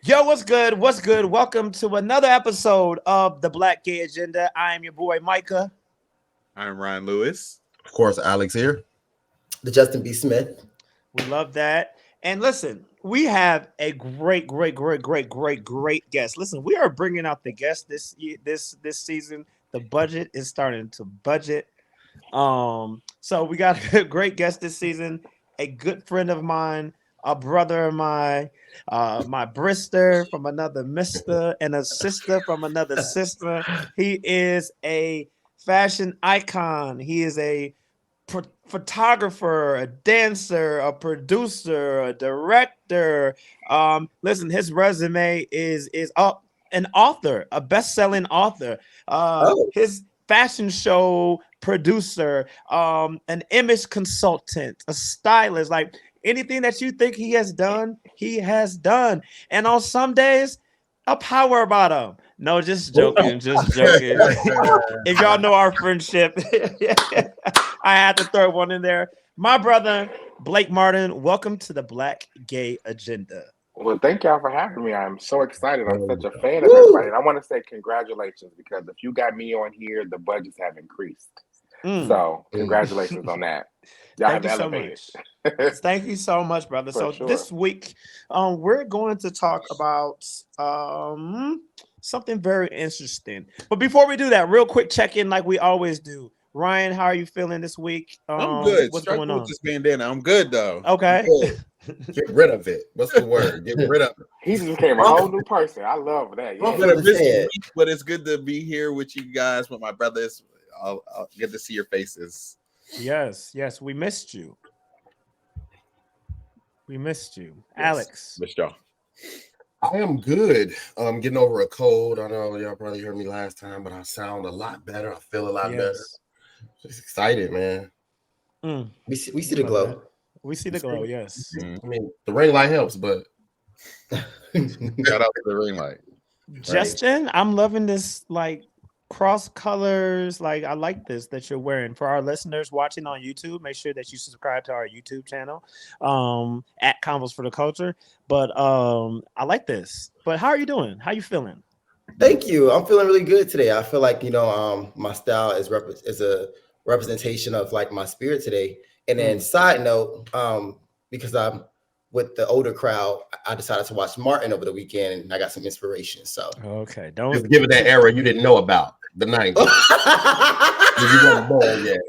Yo, what's good? What's good? Welcome to another episode of the Black Gay Agenda. I am your boy Micah. I'm Ryan Lewis. Of course, Alex here. The Justin B. Smith. We love that. And listen, we have a great guest. Listen, we are bringing out the guest this season. The budget is starting to budget. So we got a great guest this season. A good friend of mine, a brother of mine, my brister from another mister, and a sister from another sister. He is a fashion icon. He is a photographer, a dancer, a producer, a director. Listen, his resume is an author, a best-selling author. His fashion show producer, an image consultant, a stylist, like anything that you think he has done, he has done. And on some days, a power bottom. No, just joking, just joking. If y'all know our friendship, I had to throw one in there. My brother, Blake Martin, welcome to the Black Gay Agenda. Well, thank y'all for having me. I'm so excited. I'm such a fan of everybody. And I want to say congratulations because if you got me on here, the budgets have increased. So congratulations on that. Y'all have elevated. Thank you so much, brother. This week, we're going to talk about something very interesting. But before we do that, real quick check-in like we always do. Ryan, how are you feeling this week? I'm good. What's going on? With this bandana. I'm good though. Okay. Get rid of it. What's the word? Get rid of it. He just became a whole new person. I love that. But it's good to be here with you guys, with my brothers. I'll get to see your faces. Yes, we missed you. Yes, Alex. Missed y'all. I am good. Getting over a cold. I know y'all probably heard me last time, but I sound a lot better. I feel a lot better. Just excited, man. We see the glow. We see the glow, yes. I mean, the ring light helps, but shout out to the ring light. Justin, right. I'm loving this like cross colors. Like I like this that you're wearing. For our listeners watching on YouTube, make sure that you subscribe to our YouTube channel at Convos for the Culture. But I like this. But how are you doing? How you feeling? Thank you. I'm feeling really good today. I feel like my style is a representation of like my spirit today. And then side note, because I'm with the older crowd, I decided to watch Martin over the weekend and I got some inspiration. So okay, just give it that era you didn't know about, the 90s. You weren't born yet.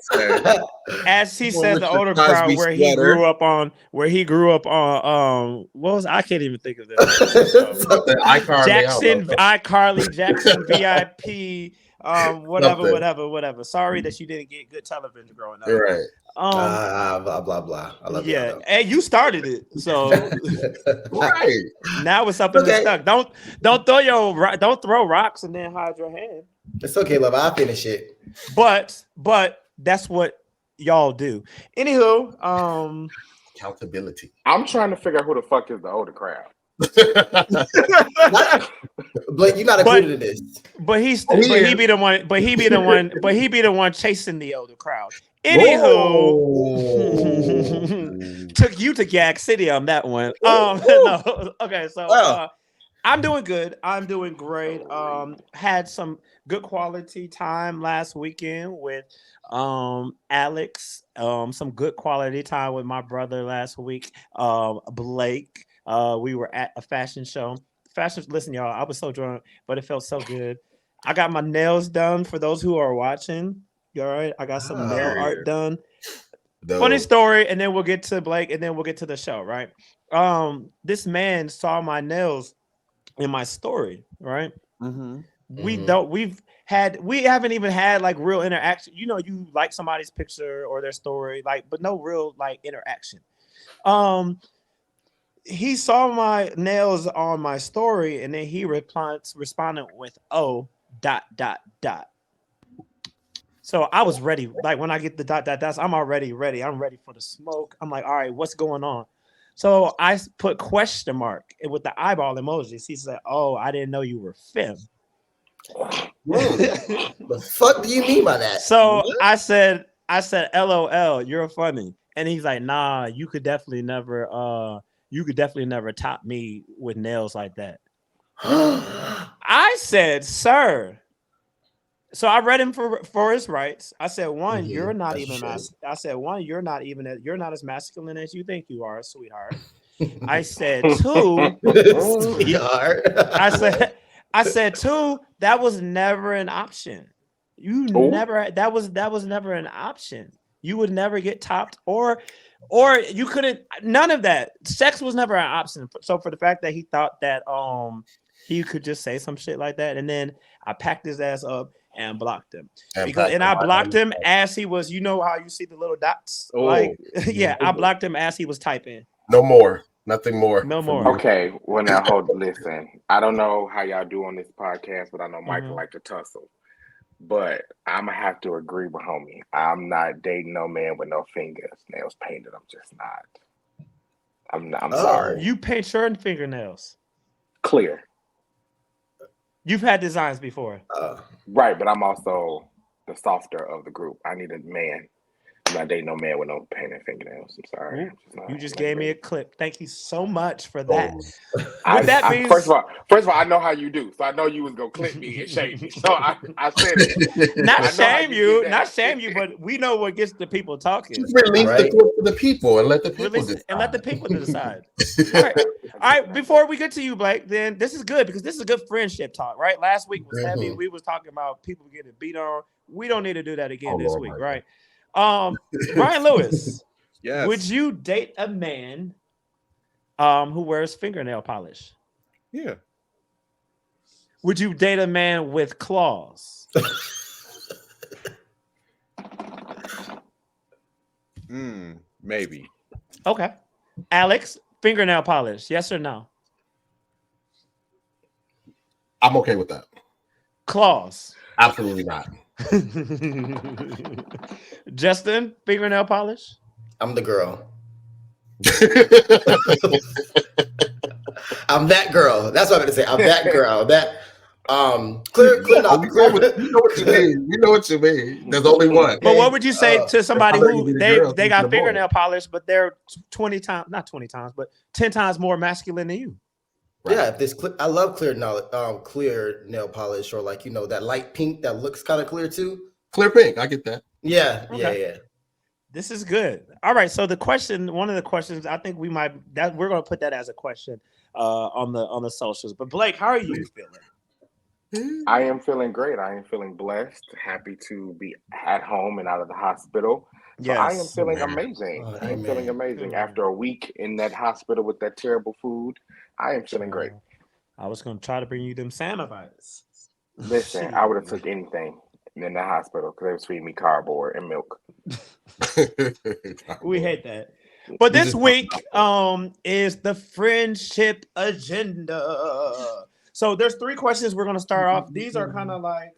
As he said, the older crowd where he grew up on what was I can't even think of that. Jackson, iCarly, Jackson VIP. Whatever. Sorry that you didn't get good television growing up. Right. Blah blah blah. I love you. And you started it, so right now it's something that's stuck. Don't throw rocks and then hide your hand. It's okay, love. I'll finish it. But that's what y'all do. Anywho, accountability. I'm trying to figure out who the fuck is the older crowd. Blake, you're not included in this. But he be the one chasing the older crowd. Anywho, took you to Gag City on that one. No, okay, so I'm doing good. I'm doing great. Had some good quality time last weekend with Alex. Some good quality time with my brother last week, Blake. We were at a fashion show. Listen, y'all, I was so drunk, but it felt so good. I got my nails done for those who are watching. You all right? I got some nail art done. Funny story, and then we'll get to Blake, and then we'll get to the show, right? This man saw my nails in my story, right? Mm-hmm. We haven't even had like real interaction. You know, you like somebody's picture or their story, like, but no real like interaction. He saw my nails on my story, and then he responded with "oh ... So I was ready. Like when I get the ... I'm already ready. I'm ready for the smoke. I'm like, all right, what's going on? So I put question mark with the eyeball emojis. He said, "Oh, I didn't know you were femme." The fuck do you mean by that? So I said, "LOL, you're funny." And he's like, "Nah, you could definitely never top me with nails like that." I said, sir. So I read him for his rights. I said, one, you're not even I said, one, you're not as masculine as you think you are, sweetheart. I said, two, sweetheart. I said, two, that was never an option. That was never an option. You would never get topped or you couldn't, none of that. Sex was never an option. So for the fact that he thought that he could just say some shit like that, and then I packed his ass up and blocked him. And I blocked him as he was, you know how you see the little dots? Like, yeah, I blocked him as he was typing. No more. Nothing more. No more. Okay, well now listen. I don't know how y'all do on this podcast, but I know Michael like to tussle. But I'm gonna have to agree with homie. I'm not dating no man with no fingernails painted. I'm just not. I'm sorry. You paint your fingernails clear. You've had designs before, right? But I'm also the softer of the group. I need a man. I'm not dating no man with no painted fingernails. I'm sorry. You just gave me a clip. Thank you so much for that. First of all, I know how you do, so I know you was gonna clip me and shame me. So I said it. Not shame you, but we know what gets the people talking. Just release the clip to the people and let the people decide. And let the people decide. All right. Before we get to you, Blake, then this is good because this is a good friendship talk, right? Last week was heavy. We was talking about people getting beat on. We don't need to do that again this week, right? Ryan Lewis, yes. Would you date a man who wears fingernail polish? Yeah. Would you date a man with claws? Maybe. Okay. Alex, fingernail polish, yes or no? I'm okay with that. Claws? Absolutely not. Justin, fingernail polish? I'm the girl. I'm that girl. That's what I'm gonna say. I'm that girl. That clear. You know what you mean. You know what you mean. There's only one. But what would you say to somebody who they got fingernail polish, but they're 10 times more masculine than you? Right. Yeah, if this I love clear nail polish, or like that light pink that looks kind of clear too. Clear pink, I get that. Yeah, okay. Yeah. This is good. All right, so one of the questions, I think we're going to put that as a question on the socials. But Blake, how are you feeling? I am feeling great. I am feeling blessed, happy to be at home and out of the hospital. So yes. I am feeling amazing. I am feeling amazing. After a week in that hospital with that terrible food, I am feeling great. I was going to try to bring you them Sanovites. Listen, I would have took anything in the hospital because they was feeding me cardboard and milk. We hate that. But this week is the friendship agenda. So there's 3 questions we're going to start off. These are kind of like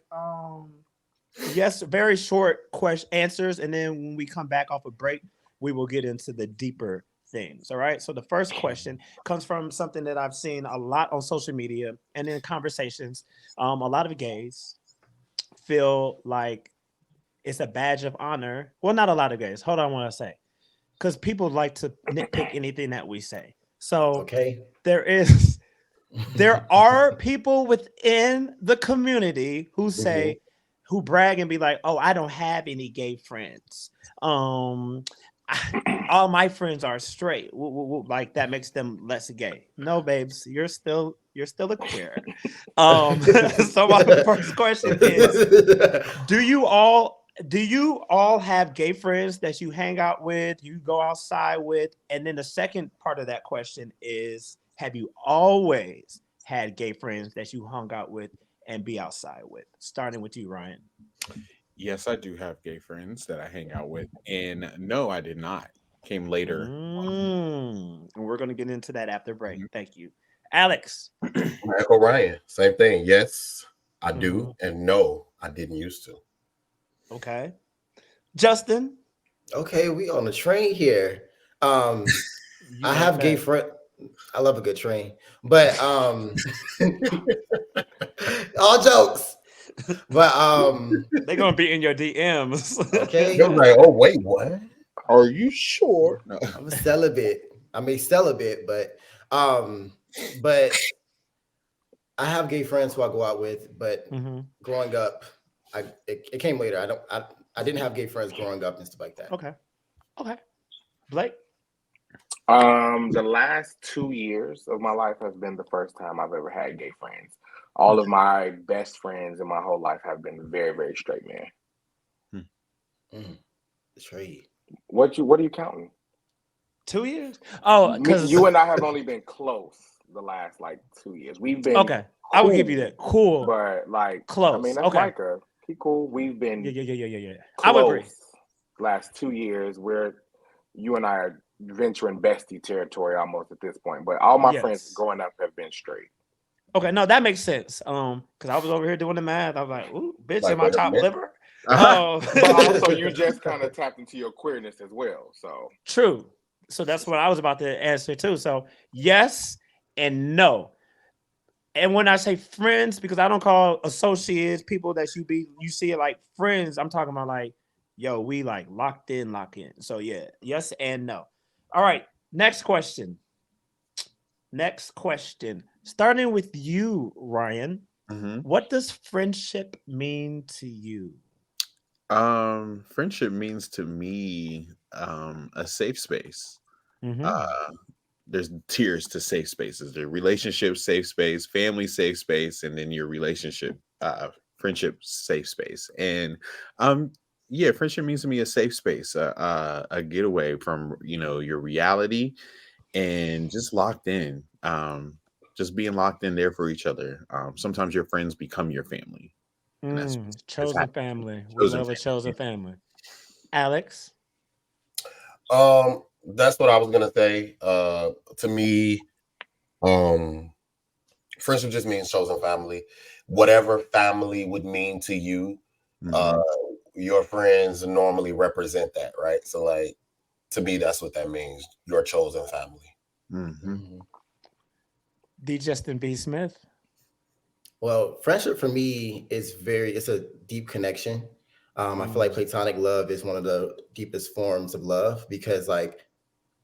very short answers, and then when we come back off a break, we will get into the deeper things. All right. So the first question comes from something that I've seen a lot on social media and in conversations. A lot of gays feel like it's a badge of honor. Well, not a lot of gays. Hold on, what I say, because people like to nitpick anything that we say. So there are people within the community who say, who brag and be like, "Oh, I don't have any gay friends. All my friends are straight." Like that makes them less gay. No, babes, you're still a queer. So my first question is, do you all have gay friends that you hang out with, you go outside with? And then the second part of that question is, have you always had gay friends that you hung out with and be outside with? Starting with you, Ryan. Yes, I do have gay friends that I hang out with. And no, I did not. Came later. And we're going to get into that after break. Thank you. Alex. Michael Ryan, same thing. Yes, I do. And no, I didn't used to. Okay. Justin. Okay, we on the train here. I have gay friends. I love a good train, but all jokes. But they're gonna be in your DMs. Okay. You're like, oh wait, what? Are you sure? No. I'm a celibate. I may celibate, but I have gay friends who I go out with, but growing up, it came later. I didn't have gay friends growing up and stuff like that. Okay. Blake? The last 2 years of my life has been the first time I've ever had gay friends. All of my best friends in my whole life have been very, very straight men. Straight. What are you counting? 2 years? Oh, because you and I have only been close the last like 2 years. We've been okay. Cool, I will give you that. Cool, but like close. I mean, that's Micah. He cool. We've been yeah. Close I would agree. Last 2 years, where you and I are venturing bestie territory almost at this point. But all my friends growing up have been straight. Okay, no, that makes sense. Because I was over here doing the math. I was like, "Ooh, bitch, Like, am I wait a top minute. liver?" But also, you just kind of tapped into your queerness as well. So true. So that's what I was about to answer too. So yes and no. And when I say friends, because I don't call associates people that you see it like friends. I'm talking about like, yo, we like locked in. So yeah, yes and no. All right, next question. Starting with you, Ryan. What does friendship mean to you? Friendship means to me a safe space. There's tiers to safe spaces. The relationship safe space, family safe space, and then your relationship friendship safe space. And yeah, friendship means to me a safe space, a getaway from your reality, and just locked in. Just being locked in there for each other. Sometimes your friends become your family. And that's Chosen family. We love a chosen family. Alex? That's what I was gonna say. To me, friendship just means chosen family. Whatever family would mean to you, your friends normally represent that, right? So, like, to me, that's what that means. Your chosen family. D. Justin B. Smith? Well, friendship for me is it's a deep connection. I feel like platonic love is one of the deepest forms of love because, like,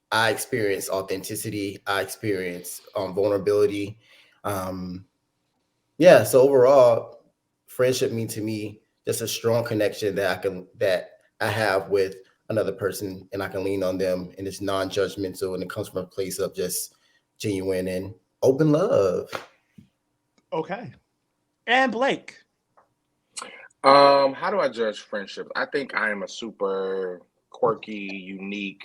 I experience authenticity, I experience vulnerability. Yeah, so overall, friendship means to me just a strong connection that I have with another person, and I can lean on them, and it's non-judgmental, and it comes from a place of just genuine and open love. Okay. And Blake? how do I judge friendships? I think I am a super quirky, unique,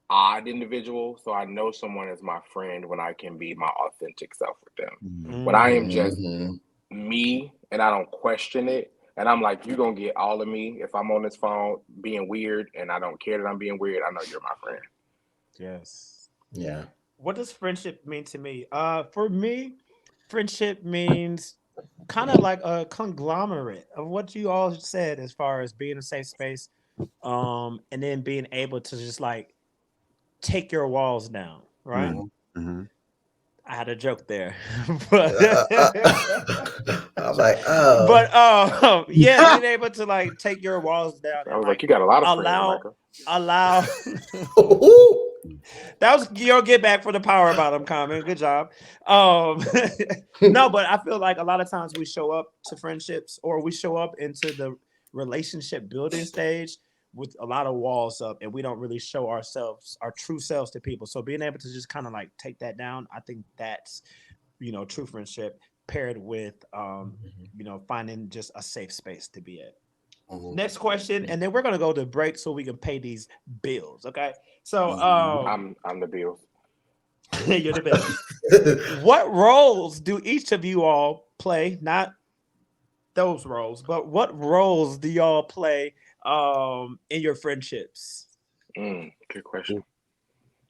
odd individual. So I know someone is my friend when I can be my authentic self with them. When I am just me and I don't question it, and I'm like, you're gonna get all of me if I'm on this phone being weird and I don't care that I'm being weird, I know you're my friend. Yes. Yeah. What does friendship mean to me? For me, friendship means kind of like a conglomerate of what you all said as far as being a safe space, and then being able to just like take your walls down, right? I had a joke there, but I was like, oh, yeah, being able to like take your walls down I and was like, like you got a lot of friends, allow Michael. allow that was your get back for the power bottom comment. Good job. No, but I feel like a lot of times we show up to friendships or we show up into the relationship building stage with a lot of walls up, and we don't really show our true selves to people. So being able to just kind of like take that down, I think that's true friendship paired with finding just a safe space to be at. Next question, and then we're gonna go to break so we can pay these bills. Okay, so I'm the bill. you're the bill. What roles do each of you all play? Not those roles, but what roles do y'all play in your friendships? Good question.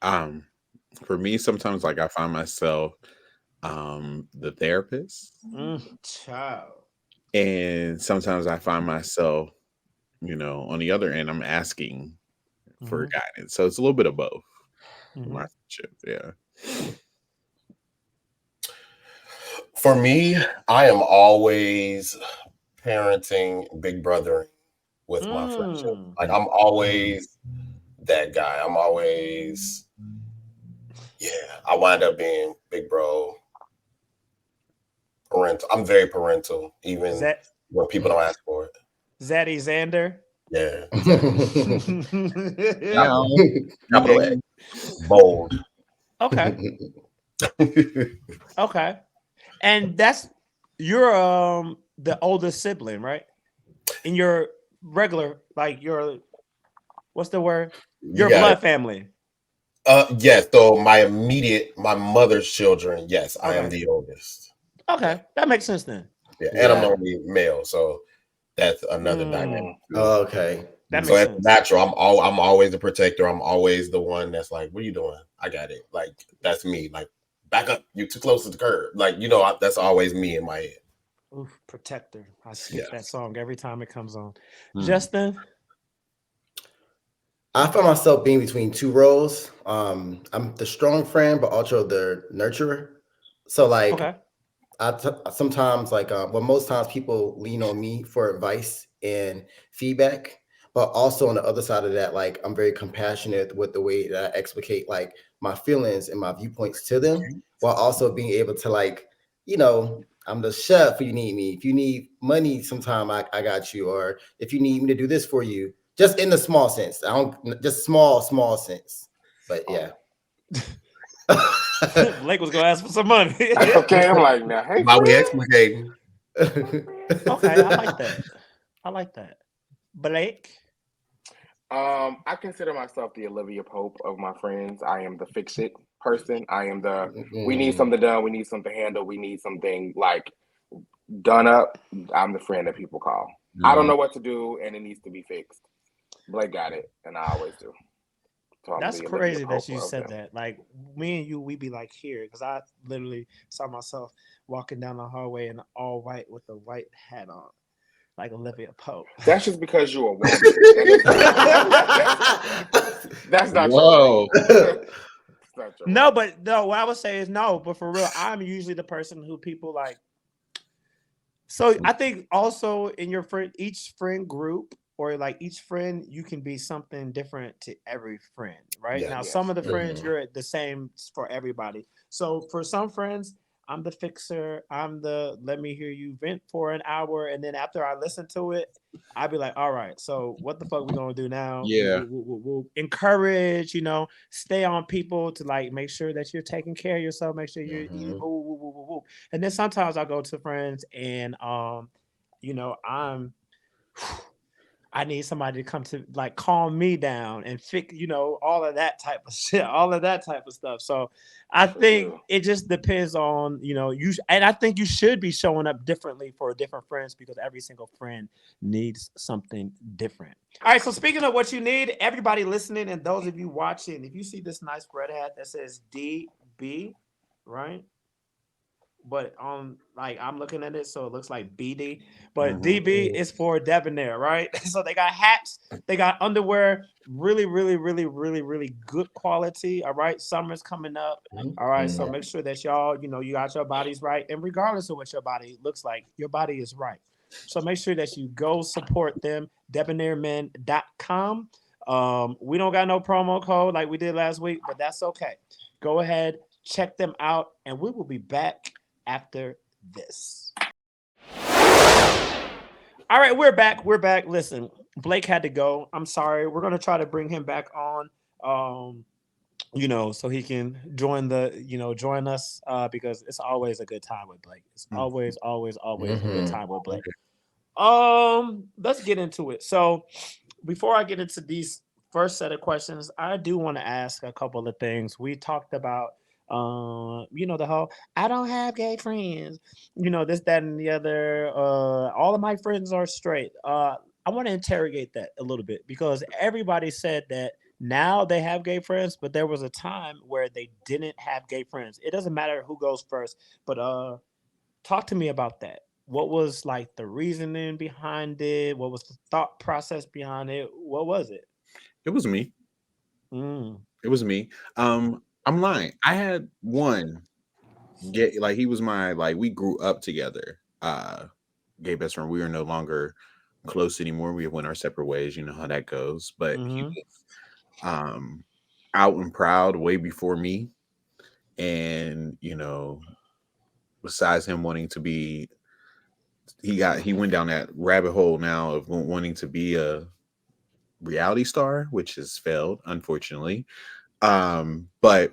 For me, sometimes like I find myself the therapist, Child. and sometimes I find myself, on the other end, I'm asking for guidance. So it's a little bit of both for my friendship. Yeah. For me, I am always parenting, big brother with my friendship. Like, I'm always that guy. I'm always, I wind up being big bro parental. I'm very parental, even when people don't ask for it. Zaddy Xander. Yeah. Capital A. Bold. Okay. Okay. And that's you're the oldest sibling, right? In your regular, like your what's the word? Your blood family. Yes. So my mother's children. Yes, I am Okay. the oldest. Okay, that makes sense then. Yeah, and I'm the only male, so that's another dynamic. Okay. That So makes it's sense. natural. I'm always the protector. I'm always the one that's like, "What are you doing? I got it." Like that's me. Like back up. You're too close to the curb. Like that's always me in my head. Oof, protector. I skip that song every time it comes on. Hmm. Justin. I find myself being between two roles. I'm the strong friend, but also the nurturer. So like, Okay. Sometimes like, well, most times people lean on me for advice and feedback, but also on the other side of that, like I'm very compassionate with the way that I explicate like my feelings and my viewpoints to them, while also being able to like, I'm the chef. If you need me, if you need money, sometime I got you, or if you need me to do this for you, just in the small sense. I don't just small sense, but yeah. Blake was gonna ask for some money. Okay, I'm like, now, hey, Why we friend. explicating? Okay, I like that. I like that. Blake. I consider myself the Olivia Pope of my friends. I am the fix it person. I am the we need something done, we need something handled, we need something like done up. I'm the friend that people call. I don't know what to do and it needs to be fixed. Blake got it, and I always do. So I'm That's the Olivia crazy Pope that you of said them. that. Like me and you, we be like here because I literally saw myself walking down the hallway in all white with a white hat on, like Olivia Pope. That's just because you're a woman. That's not Whoa. your role. Not your No, role. but no, what I would say is no, but for real, I'm usually the person who people like. So I think also in your friend, each friend group or like each friend, you can be something different to every friend, right? Yeah. Now, Yes. some of the friends you're the same for everybody. So for some friends, I'm the fixer. I'm the let me hear you vent for an hour, and then after I listen to it, I'd be like, all right, so what the fuck we gonna do now? Yeah. We'll encourage, stay on people to like make sure that you're taking care of yourself, make sure you're eating. And then sometimes I go to friends and you know, I'm I need somebody to come to like calm me down and fix, all of that type of shit, all of that type of stuff. So I think it just depends on, and I think you should be showing up differently for different friends because every single friend needs something different. All right. So speaking of what you need, everybody listening and those of you watching, if you see this nice red hat that says DB, right? But like I'm looking at it, so it looks like BD. But DB is for debonair, right? So they got hats, they got underwear, really, really, really, really, really good quality. All right, summer's coming up. All right, so make sure that y'all, you got your bodies right, and regardless of what your body looks like, your body is right. So make sure that you go support them, debonairmen.com. We don't got no promo code like we did last week, but that's okay. Go ahead, check them out, and we will be back after this. All right, we're back. We're back. Listen, Blake had to go. I'm sorry. We're gonna try to bring him back on. So he can join us because it's always a good time with Blake. It's always, always, always a good time with Blake. Let's get into it. So before I get into these first set of questions, I do want to ask a couple of things. We talked about the whole I don't have gay friends, this, that, and the other. All of my friends are straight. I want to interrogate that a little bit because everybody said that now they have gay friends, but there was a time where they didn't have gay friends. It doesn't matter who goes first, but talk to me about that. What was like the reasoning behind it? What was the thought process behind it? What was it? It was me. Mm. It was me. I'm lying. I had one gay, like he was my like we grew up together. Gay best friend. We were no longer close anymore. We went our separate ways. You know how that goes. But he Mm-hmm. was out and proud way before me, and besides him wanting to be, he went down that rabbit hole now of wanting to be a reality star, which has failed, unfortunately. But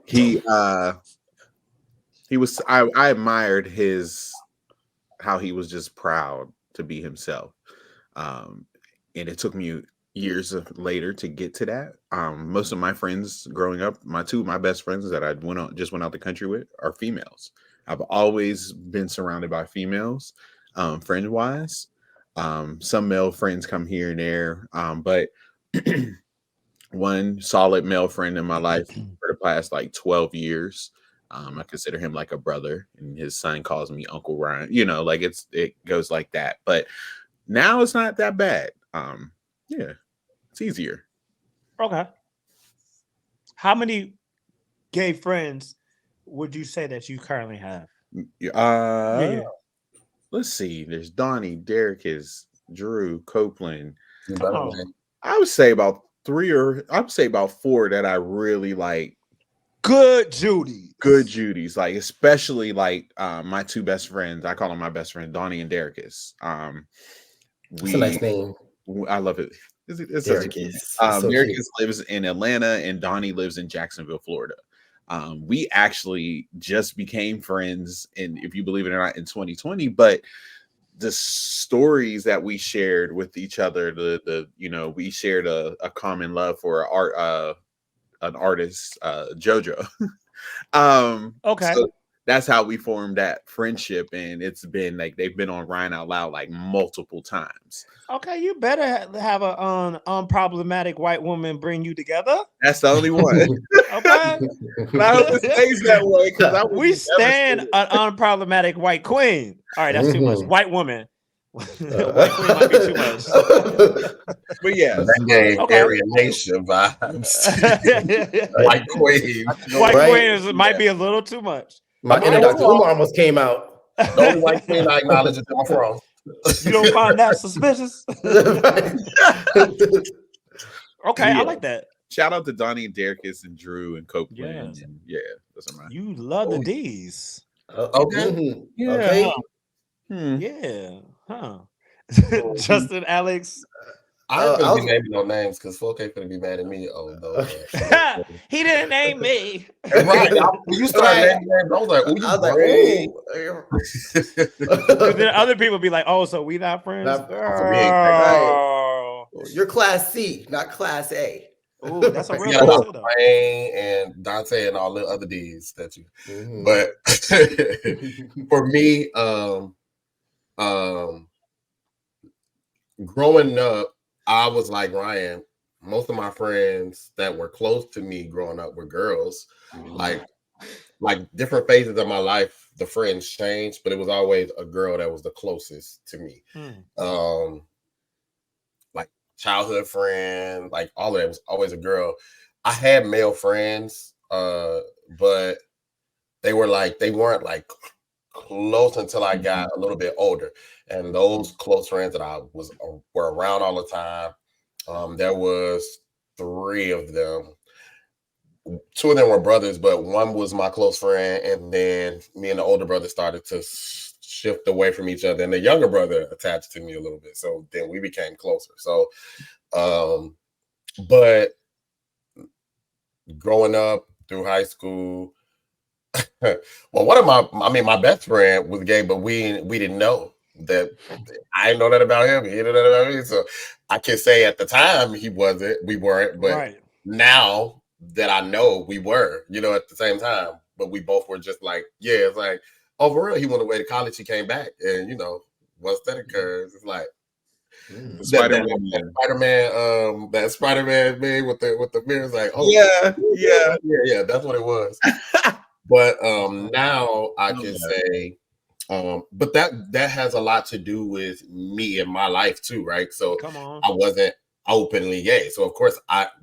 he was, I admired how he was just proud to be himself. And it took me years later to get to that. Most of my friends growing up, two of my best friends that I just went out the country with, are females. I've always been surrounded by females, friend wise. Some male friends come here and there, but one solid male friend in my life for the past like 12 years. I consider him like a brother, and his son calls me Uncle Ryan. Like it goes like that. But now it's not that bad. Yeah, it's easier. Okay. How many gay friends would you say that you currently have? Yeah. Let's see. There's Donnie, Derrickis, Drew, Copeland. I would say about 4 that I really like. Good Judy's, like especially like my 2 best friends. I call them my best friend, Donnie and Derrickis. That's a nice name. I love it. It's Derrickis. Derrickis lives in Atlanta and Donnie lives in Jacksonville, Florida. We actually just became friends, and if you believe it or not, in 2020. But the stories that we shared with each other, we shared a common love for an artist, JoJo. Okay. So that's how we formed that friendship, and it's been like they've been on Ryan Out Loud like multiple times. Okay, you better have a unproblematic white woman bring you together. That's the only one. Okay. I hope it stays that way, because we stand an unproblematic white queen. All right, that's too much. White woman. White queen might be too much. But yeah, that gave Aryan Nation vibes. White queen. White queen might be a little too much. My inner Dr. Umar almost came out. The only white queen I acknowledge is John Frost. You don't find that suspicious? Okay, I like that. Shout out to Donnie and Derrickis and Drew and Copeland. Yes. Yeah, those are mine. You love the D's. Okay. Yeah. Okay. Yeah. Huh. Justin, Alex. I ain't gonna be naming no names because folk ain't gonna be mad at me. He didn't name me. Right. When you started naming names, I was like, Then other people be like, "Oh, so we not friends?" You're Class C, not Class A. Ooh, that's a real person, though. Wayne and Dante and all the other D's that you. But for me, growing up, I was like Ryan. Most of my friends that were close to me growing up were girls. Like different phases of my life, the friends changed, but it was always a girl that was the closest to me. Like childhood friend, like all of it was always a girl. I had male friends, but they weren't like close until I got a little bit older. And those close friends that I were around all the time, there was 3 of them. 2 of them were brothers, but one was my close friend, and then me and the older brother started to shift away from each other, and the younger brother attached to me a little bit. So then we became closer. So, but growing up through high school, well, my best friend was gay, but we didn't know that. I didn't know that about him. He didn't know that about me. So I can say at the time we weren't, but now that I know we were, at the same time, but we both were just like, yeah, it's like, oh, for real, he went away to college, he came back, and once that occurs, it's like that Spider-Man made with the mirrors, like, oh yeah, that's what it was. But now I can say, but that has a lot to do with me and my life too, right? So I wasn't openly gay, so of course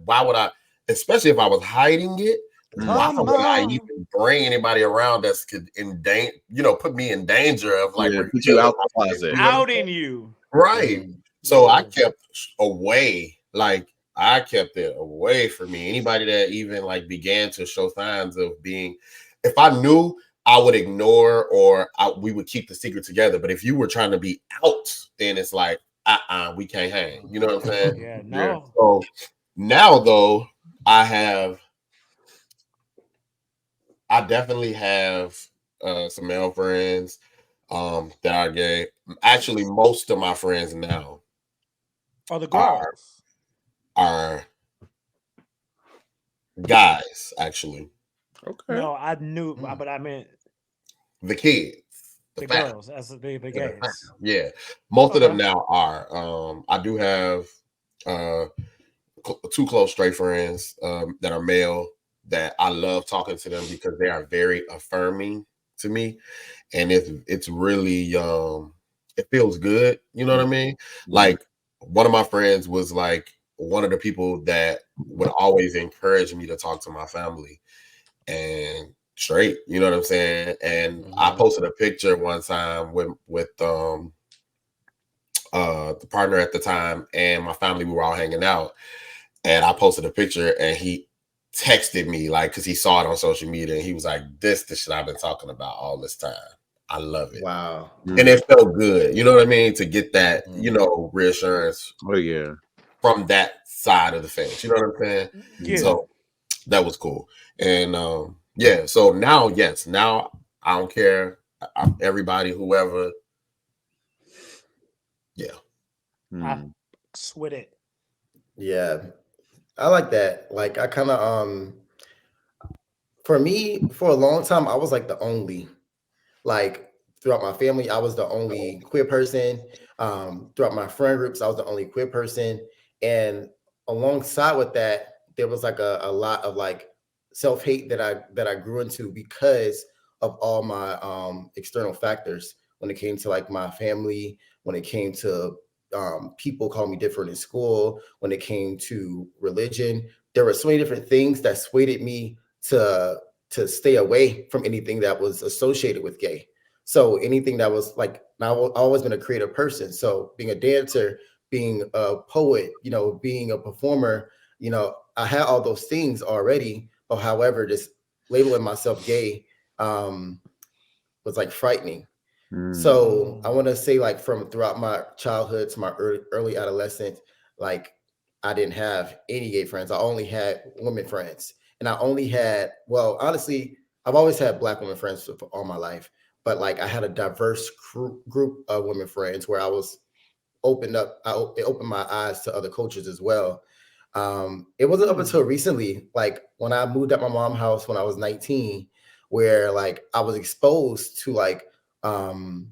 why would I, especially if I was hiding it? Why would I even bring anybody around that could put me in danger of like put you out the closet, outing you, right? So I kept away, I kept it away from me. Anybody that even began to show signs of being, if I knew I would ignore, or we would keep the secret together. But if you were trying to be out, then it's like, we can't hang. You know what I'm saying? Yeah, Yeah. no. So now though, I definitely have some male friends that are gay. Actually, most of my friends now Or the are girls. are guys, actually. Okay. No, I knew, but I meant The kids, the the family. girls as the Yeah, the gays. family. Yeah. Most of them Okay. now are. I do have uh two close straight friends that are male, that I love talking to them because they are very affirming to me, and it's really it feels good. You know what I mean? Mhm. Like, one of my friends was like one of the people that would always encourage me to talk to my family and straight. You know what I'm saying? And I Mhm. posted a picture one time with the partner at the time and my family. We were all hanging out, and I posted a picture, and he texted me, like, because he saw it on social media, and he was like, "This the shit I've been talking about all this time. I love it." Wow. And Mm. it felt good. You know what I mean? To get that, Mhm. reassurance Oh yeah. from that side of the fence. You know what I'm saying? Yeah. Mhm. So that was cool. And yeah, so now, yes, now I don't care. Everybody, whoever, yeah. I Mm. sweat it. Yeah, I like that. Like I kind of for me, for a long time, I was like the only, like throughout my family, I was the only queer person. Throughout my friend groups, I was the only queer person. And alongside with that, there was like a lot of like self-hate that I grew into because of all my external factors when it came to like my family, when it came to people calling me different in school, when it came to religion. There were so many different things that swayed me to to stay away from anything that was associated with gay. So anything that was like, I've always been a creative person. So being a dancer, being a poet, being a performer, I had all those things already. But however, just labeling myself gay was like frightening. Mm. So I Mm. want to say, like, from throughout my childhood to my early adolescence, like, I didn't have any gay friends. I only had women friends, and I only had, well, honestly, I've always had black women friends for all my life, but like I had a diverse group of women friends where I was opened up. It opened my eyes to other cultures as well. It wasn't up Mm. until recently, like when I moved at my mom's house when I was 19, where like I was exposed to like um,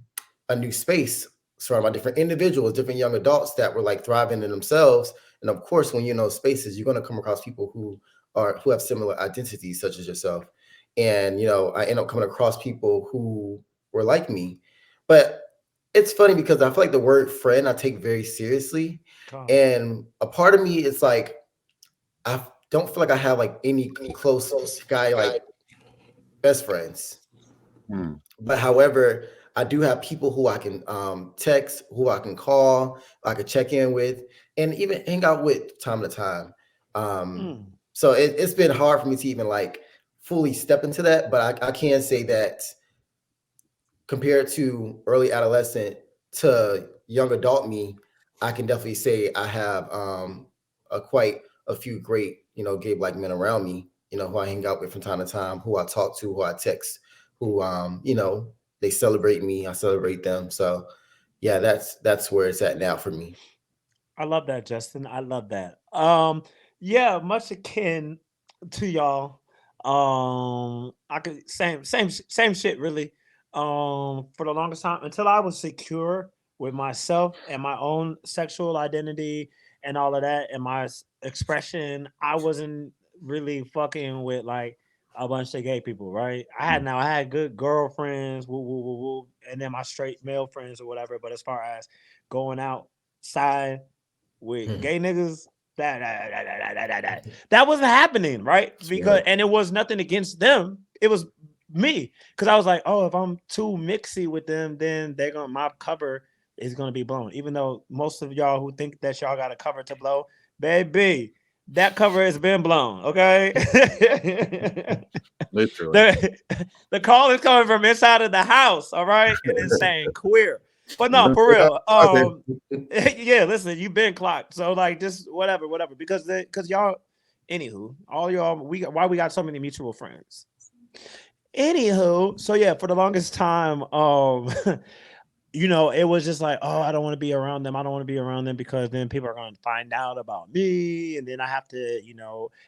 a new space surrounded by different individuals, different young adults that were like thriving in themselves. And of course, when you know spaces, you're going to come across people who have similar identities, such as yourself. And I end up coming across people who were like me, but it's funny because I feel like the word friend I take very seriously. Come. And a part of me is like, I don't feel like I have like any close guy, like best friends. Mm. But however, I do have people who I can text, who I can call, I can check in with, and even hang out with time to time. Um, Mm. so it's been hard for me to even like fully step into that, but I can say that compared to early adolescent to young adult me, I can definitely say I have a quite a few great, gay black men around me, who I hang out with from time to time, who I talk to, who I text, who they celebrate me, I celebrate them. So yeah, that's where it's at now for me. I love that, Justin. I love that. Yeah, much akin to y'all. I could same shit really. For the longest time until I was secure with myself and my own sexual identity and all of that and my expression, I wasn't really fucking with like a bunch of gay people, right? I had good girlfriends, woo, woo, woo, woo, and then my straight male friends or whatever. But as far as going outside with Hmm. gay niggas. That wasn't happening, right? Because Right. and it was nothing against them. It was me. Cause I was like, oh, if I'm too mixy with them, then they're gonna my cover is gonna be blown. Even though most of y'all who think that y'all got a cover to blow, baby, that cover has been blown. Okay. Literally. The call is coming from inside of the house. All right. And it's saying queer. But no, for real. Yeah, listen, you've been clocked. So like just whatever, because y'all, anywho, all y'all, why we got so many mutual friends. Anywho, so yeah, for the longest time, it was just like, oh, I don't want to be around them. I don't want to be around them because then people are going to find out about me, and then I have to,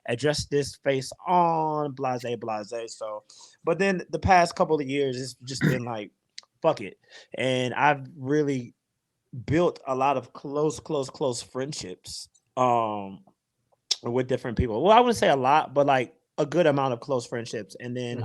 address this face on blase blase. So, but then the past couple of years, it's just been like, fuck it, and I've really built a lot of close friendships with different people. Well, I wouldn't say a lot, but like a good amount of close friendships, and then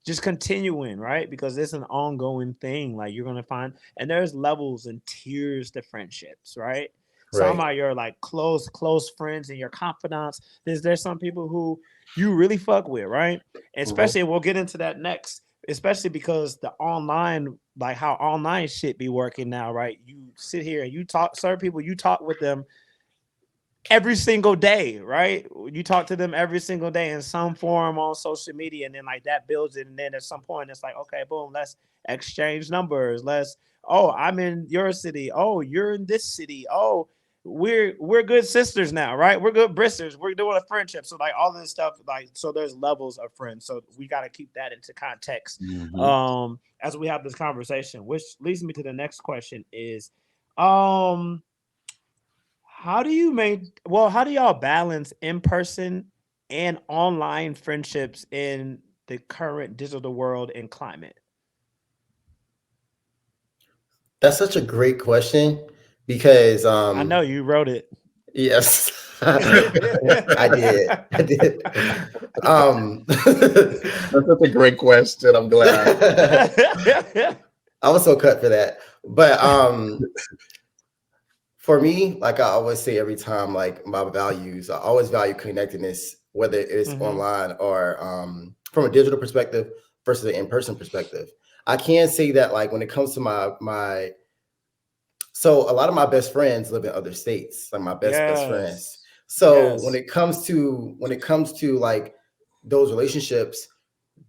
just continuing, right? Because it's an ongoing thing. Like you're gonna find, and there's levels and tiers to friendships, right? Some are your like close friends and your confidants. There's some people who you really fuck with, right? Especially, we'll get into that next. Especially because the online, like how online shit be working now, right? You sit here and you talk certain people, you talk with them every single day, right? You talk to them every single day in some form on social media, and then like that builds it. And then at some point, it's like, okay, boom, let's exchange numbers. Oh, I'm in your city. Oh, you're in this city. Oh, we're good sisters now, right? We're good bristers. We're doing a friendship. So like all of this stuff, like so there's levels of friends. So we got to keep that into context as we have this conversation, which leads me to the next question is how do y'all balance in-person and online friendships in the current digital world and climate? That's such a great question because I know you wrote it. Yes. I did. That's such a great question. I'm glad. I was so cut for that. But for me, like I always say every time, like my values, I always value connectedness, whether it's online or from a digital perspective versus an in-person perspective. I can say that like when it comes to my so a lot of my best friends live in other states, like my best friends. So when it comes to like those relationships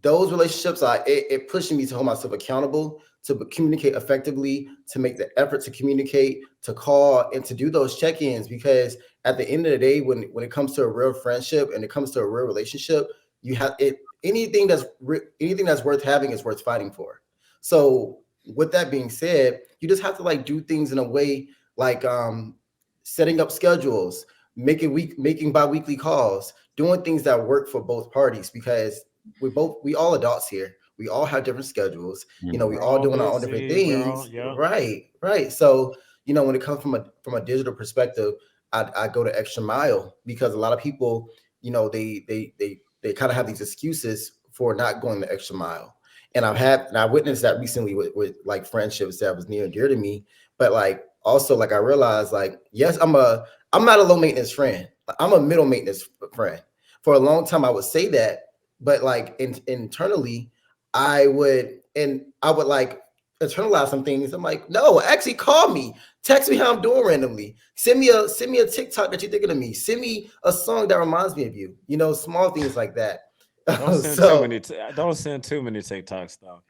are it pushing me to hold myself accountable, to communicate effectively, to make the effort to communicate, to call, and to do those check-ins. Because at the end of the day, when it comes to a real friendship and it comes to a real relationship, you have it. Anything that's worth having is worth fighting for. So with that being said, you just have to like do things in a way like setting up schedules, making bi-weekly calls, doing things that work for both parties, because we all adults here. We all have different schedules. We all doing our own different things. Right. So, when it comes from a digital perspective, I go the extra mile, because a lot of people, they kind of have these excuses for not going the extra mile. And I witnessed that recently with like friendships that was near and dear to me. But like also like I realized like, yes, I'm not a low maintenance friend. I'm a middle maintenance friend. For a long time I would say that, but like internally I would like internalize some things. I'm like, no, actually call me, text me how I'm doing randomly, send me a TikTok that you're thinking of me, send me a song that reminds me of you, small things like that. Don't send too many TikToks though.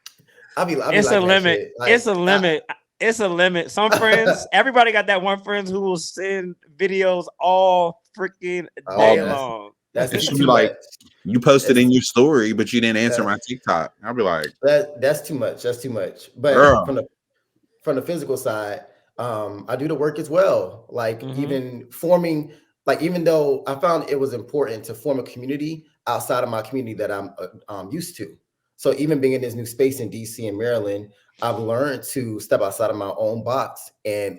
It's a limit. It's a limit. It's a limit. Some friends, everybody got that one friend who will send videos all freaking day long. That's too like much. You posted in your story, but you didn't answer my TikTok. I'll be like, that's too much. That's too much. But from the physical side, I do the work as well. Like even forming, like even though I found it was important to form a community outside of my community that I'm used to. So even being in this new space in DC and Maryland, I've learned to step outside of my own box and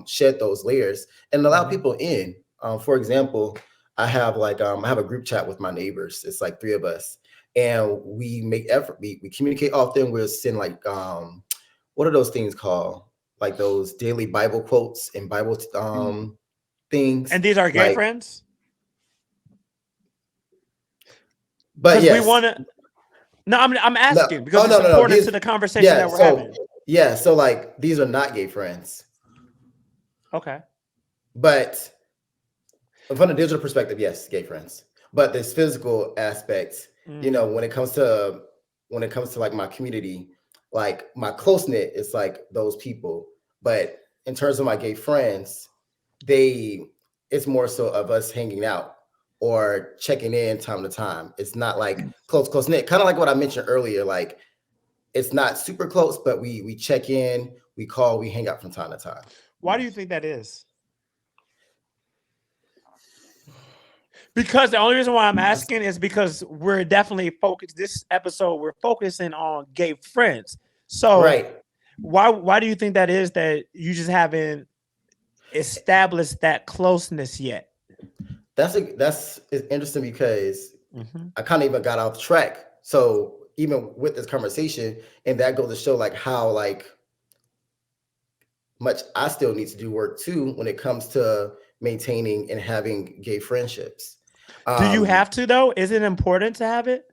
shed those layers and allow people in. For example, I have a group chat with my neighbors. It's like 3 of us, and we make effort. We communicate often. We'll send like what are those things called? Like those daily Bible quotes and Bible things. And these are gay friends? But yes. We want to. No, I'm asking because it's important to the conversation that we're having. Yeah, so like these are not gay friends. Okay. But from the digital perspective, yes, gay friends. But this physical aspect, you know, when it comes to like my community, like my close knit, it's like those people. But in terms of my gay friends, it's more so of us hanging out or checking in time to time. It's not like close knit, kind of like what I mentioned earlier. Like it's not super close, but we check in, we call, we hang out from time to time. Why do you think that is? Because the only reason why I'm asking is because we're definitely focused. This episode, we're focusing on gay friends. So Right. why do you think that is that you just haven't established that closeness yet? That's interesting because I kind of even got off track. So even with this conversation, and that goes to show like how like much I still need to do work too when it comes to maintaining and having gay friendships. Do you have to though? Is it important to have it?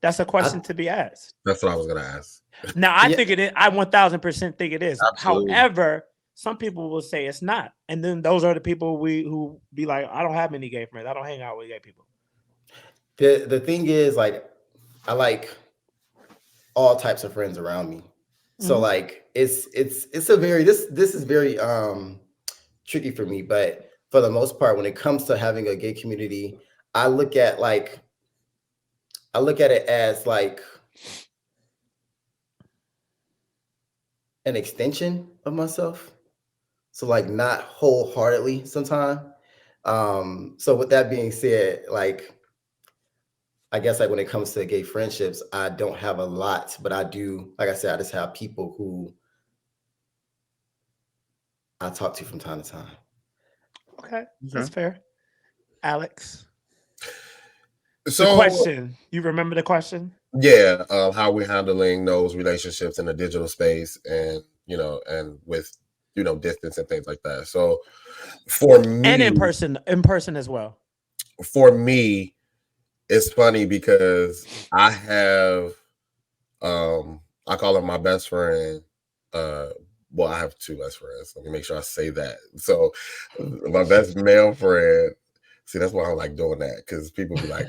That's a question to be asked. That's what I was gonna ask. Now I think it is. I 1000% think it is. Absolutely. However, some people will say it's not, and then those are the people who be like, I don't have many gay friends. I don't hang out with gay people. The thing is, like, I like all types of friends around me. So like it's a very this is very tricky for me, but for the most part, when it comes to having a gay community, I look at it as like an extension of myself. So like not wholeheartedly sometimes. So with that being said, like I guess like when it comes to gay friendships, I don't have a lot, but I do, like I said, I just have people who I talk to from time to time. Okay, that's fair. Alex, So the question, you remember the question? Yeah, how we're handling those relationships in the digital space, and and with distance and things like that. So for me, and in person as well. For me, it's funny because I have I call her my best friend. Well, I have two best friends. Let me make sure I say that. So my best male friend, see, that's why I don't like doing that, because people be like,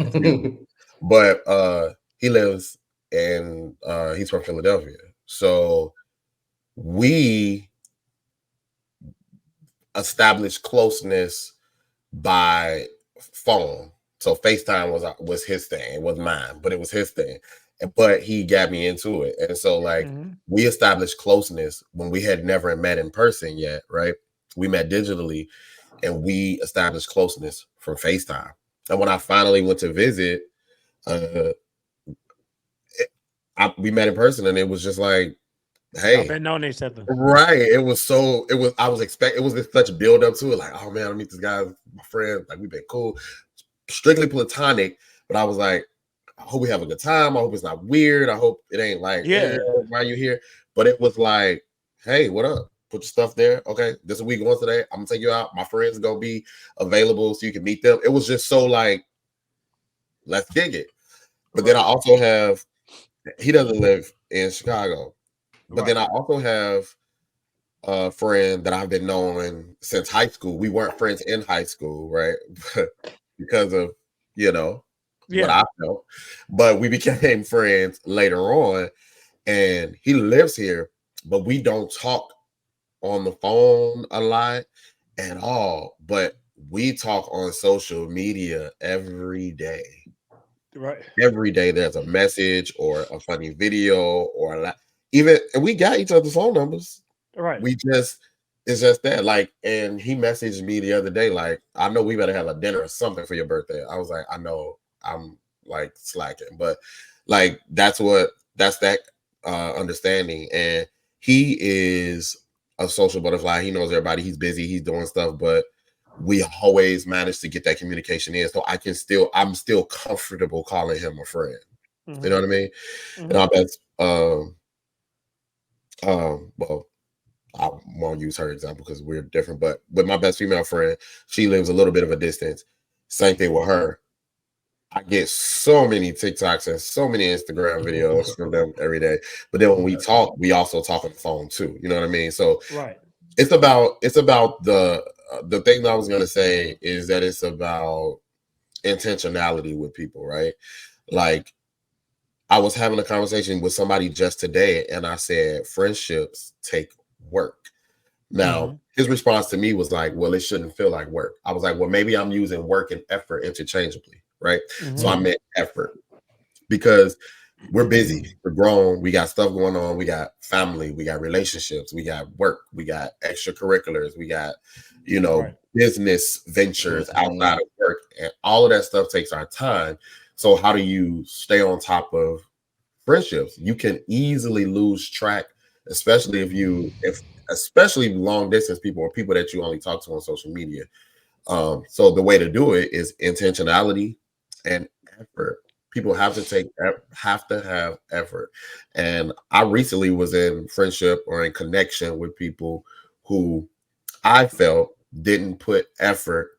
but he lives in he's from Philadelphia. So we established closeness by phone. So FaceTime was his thing. It was mine, but it was his thing. But he got me into it. And so like we established closeness when we had never met in person yet, right? We met digitally, and we established closeness from FaceTime. And when I finally went to visit, we met in person, and it was just like, hey, I've been knowing each other. Right. It was such build up to it. Like, oh man, I meet this guy, my friend. Like, we've been cool, strictly platonic. But I was like, I hope we have a good time. I hope it's not weird. I hope it ain't like, why are you here? But it was like, hey, what up? Put your stuff there. Okay, this is what we going today. I'm gonna take you out. My friends are gonna be available so you can meet them. It was just so like, let's dig it. But then I also have, he doesn't live in Chicago. But then I also have a friend that I've been knowing since high school. We weren't friends in high school, right? Because of, what I felt. But we became friends later on. And he lives here, but we don't talk on the phone a lot at all. But we talk on social media every day. Right. Every day there's a message or a funny video or and we got each other's phone numbers. Right. It's just that, like, and he messaged me the other day, like, I know we better have a dinner or something for your birthday. I was like, I know I'm like slacking, but like, that's that understanding. And he is a social butterfly. He knows everybody. He's busy. He's doing stuff, but we always manage to get that communication in. So I'm still comfortable calling him a friend. You know what I mean? And I bet, well, I won't use her example because we're different, but my best female friend, she lives a little bit of a distance. Same thing with her. I get so many TikToks and so many Instagram videos from them every day. But then when we talk, we also talk on the phone too. You know what I mean? So right. It's about the the thing that I was gonna say is that it's about intentionality with people, right? Like I was having a conversation with somebody just today, and I said friendships take work. Now, his response to me was like, well, it shouldn't feel like work. I was like, well, maybe I'm using work and effort interchangeably, right? So I meant effort because we're busy, we're grown, we got stuff going on, we got family, we got relationships, we got work, we got extracurriculars, we got, business ventures outside of work, and all of that stuff takes our time. So how do you stay on top of friendships? You can easily lose track, especially if especially long distance people or people that you only talk to on social media. So the way to do it is intentionality and effort. People have to have effort. And I recently was in friendship or in connection with people who I felt didn't put effort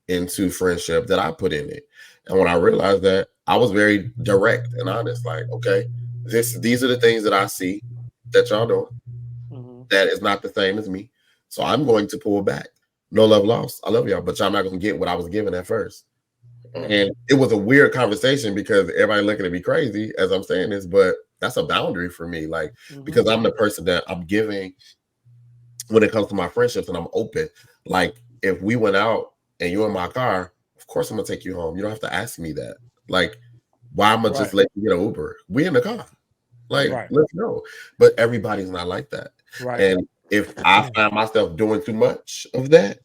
into friendship that I put in it. And when I realized that, I was very direct and honest. Like, okay, these are the things that I see that y'all doing. That is not the same as me. So I'm going to pull back. No love lost. I love y'all, but y'all not gonna get what I was given at first. And it was a weird conversation because everybody looking at me crazy as I'm saying this, but that's a boundary for me. Like, because I'm the person that I'm giving when it comes to my friendships, and I'm open. Like, if we went out and you're in my car, of course I'm gonna take you home. You don't have to ask me that. Like, why am I just let you get an Uber? We in the car. Like, let's go. But everybody's not like that. And if I find myself doing too much of that,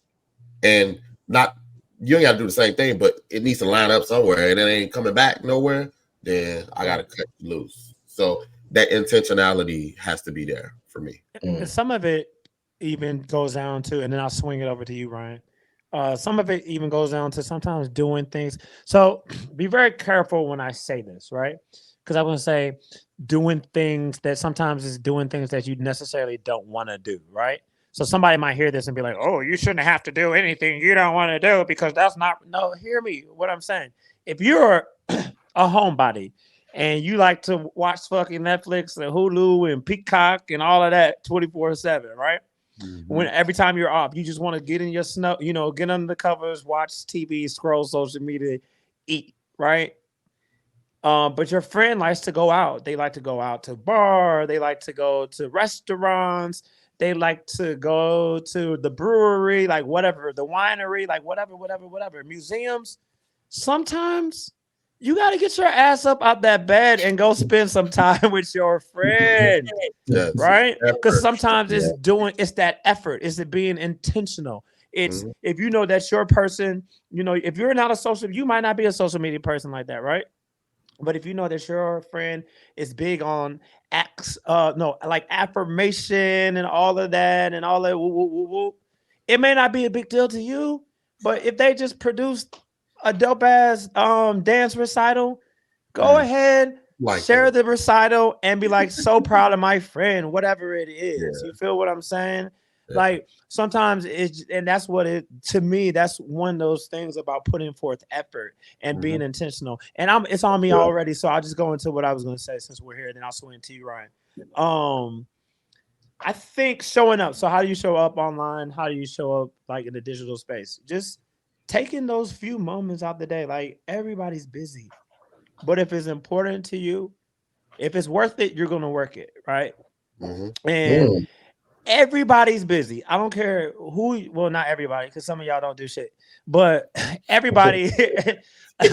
and not, you ain't got to do the same thing, but it needs to line up somewhere, and it ain't coming back nowhere, then I got to cut you loose. So that intentionality has to be there for me. And some of it even goes down to, and then I'll swing it over to you, Ryan. Some of it even goes down to sometimes doing things. So be very careful when I say this, right? Because I'm going to say doing things that sometimes is doing things that you necessarily don't want to do, right? So somebody might hear this and be like, "Oh, you shouldn't have to do anything you don't want to do because that's not." No, hear me. What I'm saying. If you're a homebody and you like to watch fucking Netflix and Hulu and Peacock and all of that 24/7, right? When every time you're off, you just want to get in your snow, get under the covers, watch TV, scroll social media, eat, right? But your friend likes to go out. They like to go out to bar. They like to go to restaurants. They like to go to the brewery, like whatever, the winery, like whatever. Museums. Sometimes you got to get your ass up out that bed and go spend some time with your friend, right? Because sometimes it's that effort. It's it being intentional. It's if you know that's your person, if you're not a social, you might not be a social media person like that, right? But if you know that your friend is big on acts, no, like affirmation and all of that and all that, woo, woo, woo, woo, it may not be a big deal to you, but if they just produced a dope ass dance recital, go ahead, share the recital and be like, so proud of my friend, whatever it is. You feel what I'm saying? Like sometimes it's, and that's what it, to me, that's one of those things about putting forth effort and being intentional. And it's on me already. So I'll just go into what I was going to say since we're here. Then I'll swing to you, Ryan. I think showing up. So how do you show up online? How do you show up like in the digital space? Just taking those few moments out the day. Like everybody's busy. But if it's important to you, if it's worth it, you're gonna work it, right? And everybody's busy. I don't care who. Well, not everybody, because some of y'all don't do shit. But everybody,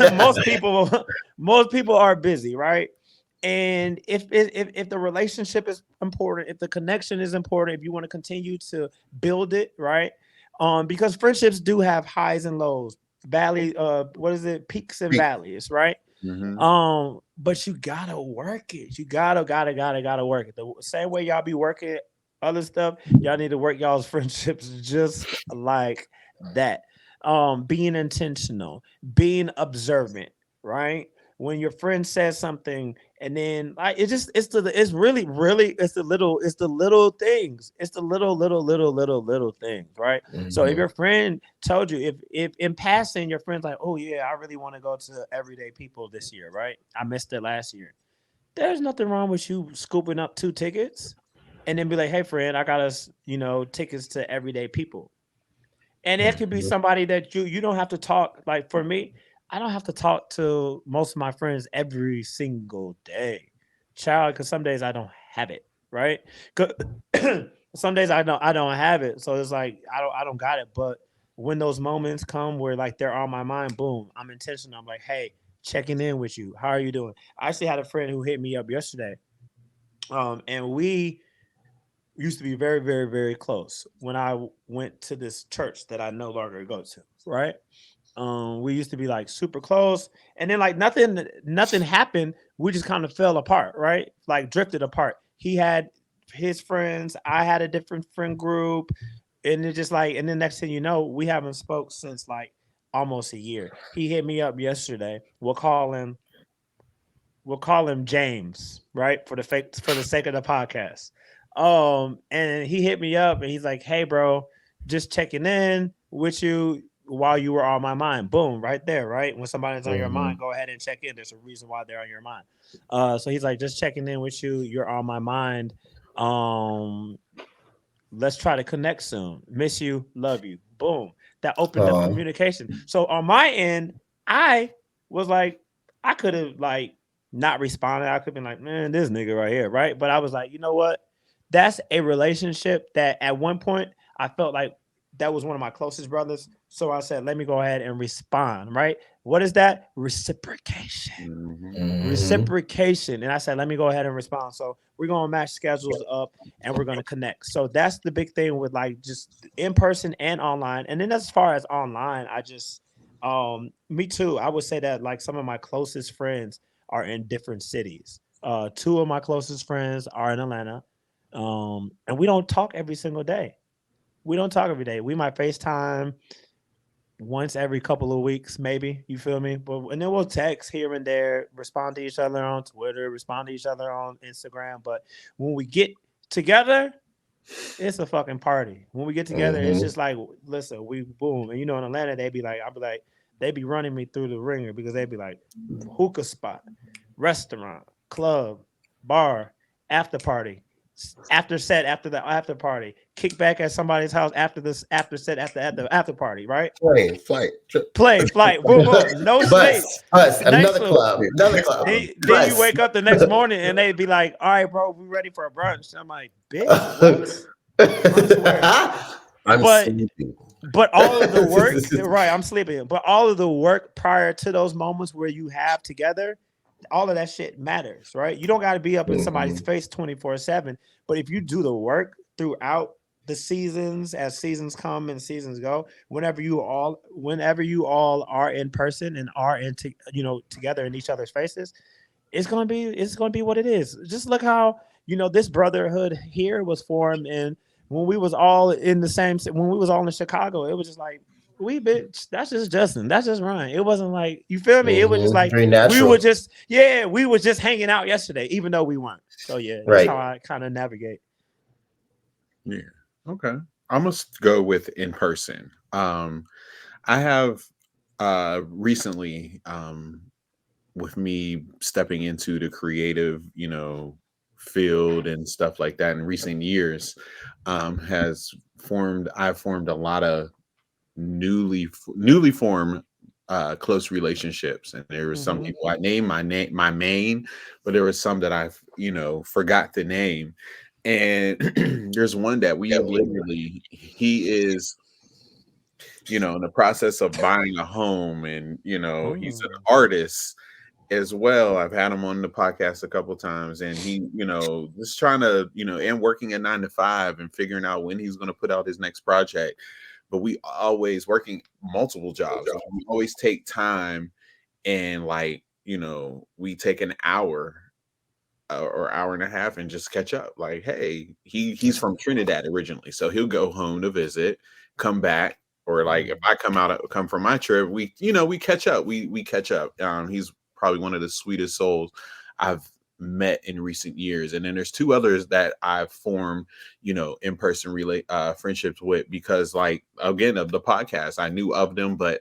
most people are busy, right? And if the relationship is important, if the connection is important, if you want to continue to build it, right? Because friendships do have highs and lows, valley. What is it? Peaks and valleys, right? But you gotta work it. You gotta work it. The same way y'all be working other stuff, y'all need to work y'all's friendships just like that. Being intentional, being observant, right? When your friend says something, and then like it's really it's the little things. It's the little things, right? So if your friend told you, if in passing your friend's like, oh yeah, I really want to go to Everyday People this year, right? I missed it last year. There's nothing wrong with you scooping up 2 tickets and then be like, hey friend, I got us, tickets to Everyday People. And it could be Mhm. somebody that you don't have to talk. Like for me, I don't have to talk to most of my friends every single day, child. Because some days I don't have it, right? 'Cause some days I don't have it, so it's like I don't got it. But when those moments come where like they're on my mind, boom, I'm intentional. I'm like, hey, checking in with you. How are you doing? I actually had a friend who hit me up yesterday, and we used to be very, very, very close when I went to this church that I no longer go to, right? We used to be like super close, and then like nothing happened. We just kind of fell apart, right? Like drifted apart. He had his friends, I had a different friend group, and it just like, and then next thing you know, we haven't spoke since like almost a year. He hit me up yesterday. We'll call him James, right? For the sake of the podcast. And he hit me up and he's like, "Hey, bro, just checking in with you while you were on my mind." Boom, right there, right? When somebody's on your mind, Mhm. go ahead and check in. There's a reason why they're on your mind. So he's like, "Just checking in with you. You're on my mind. Um, let's try to connect soon. Miss you, love you." Boom. That opened up Oh, communication. So on my end, I was like, I could have like not responded. I could have been like, man, this nigga right here, right? But I was like, you know what? That's a relationship that at one point I felt like that was one of my closest brothers. So I said, let me go ahead and respond, right? What is that? Reciprocation. Mhm. mm-hmm. Reciprocation. And I said, let me go ahead and respond. So we're gonna match schedules up and we're gonna connect. So that's the big thing with like just in person and online. And then as far as online, I just me too. I would say that like some of my closest friends are in different cities. Two of my closest friends are in Atlanta. And we don't talk every single day. We don't talk every day. We might FaceTime once every couple of weeks, maybe. You feel me? But and then we'll text here and there, respond to each other on Twitter, respond to each other on Instagram. But when we get together, it's a fucking party. When we get together, it's Mhm. just like, listen, we boom. And you know, in Atlanta, they be like, I'll be like, they be running me through the ringer because they be like, hookah spot, restaurant, club, bar, after party, after set, after the after party, kick back at somebody's house after this, after set, after party, right? Plane, flight, trip. Play, flight, boom, boom, no sleep. Bus, Next another one. club, another Next club, one. Then you bus. wake up the next morning and they be like, all right, bro, we ready for a brunch. I'm like, bitch, what? Brunch where? I'm But sleeping. all of the work, right? I'm sleeping, but all of the work prior to those moments where you have together, all of that shit matters, right? You don't got to be up in somebody's Mhm. face 24/7, but if you do the work throughout the seasons, as seasons come and seasons go, whenever you all are in person and are into together in each other's faces, it's gonna be what it is. Just look how this brotherhood here was formed, and when we was all in the same, when we was all in Chicago, it was just like we bitch. That's just Justin. That's just Ryan. It wasn't like you feel me. It was just Mhm. like Very we were natural. just we was just hanging out yesterday, even though we weren't. So yeah, that's how Right. I kind of navigate. Yeah. Okay. I must go with in person. I have recently with me stepping into the creative, field and stuff like that in recent years, has formed I've formed a lot of newly formed close relationships, and there were some Mm-hmm. people I named my main, but there was some that I've forgot the name. And there's one that we literally he is in the process of buying a home, and he's an Mm. artist as well. I've had him on the podcast a couple times, and he just trying to and working a 9 to 5 and figuring out when he's going to put out his next project. But we always working multiple jobs. We always take time, and like we take an hour or hour and a half and just catch up. Like, hey, he's from Trinidad originally, so he'll go home to visit, come back, or like if I come from my trip, we catch up. We catch up. He's probably one of the sweetest souls I've met in recent years. And then there's two others that I've formed in person relate friendships with, because like again of the podcast, I knew of them, but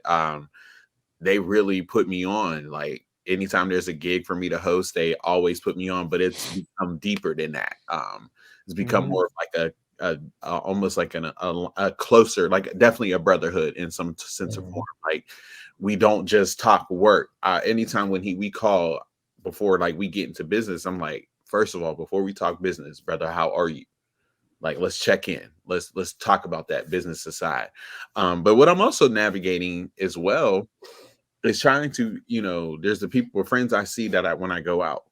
they really put me on. Like anytime there's a gig for me to host, they always put me on. But it's become deeper than that. It's become Mm-hmm. more of like a almost like a closer, like definitely a brotherhood in some sense of form. Like we don't just talk work. Anytime when we call before like we get into business, I'm like, first of all, before we talk business, brother, how are you? Like, let's check in. Let's talk about that business aside. But what I'm also navigating as well is trying to, there's the people, friends I see that when I go out,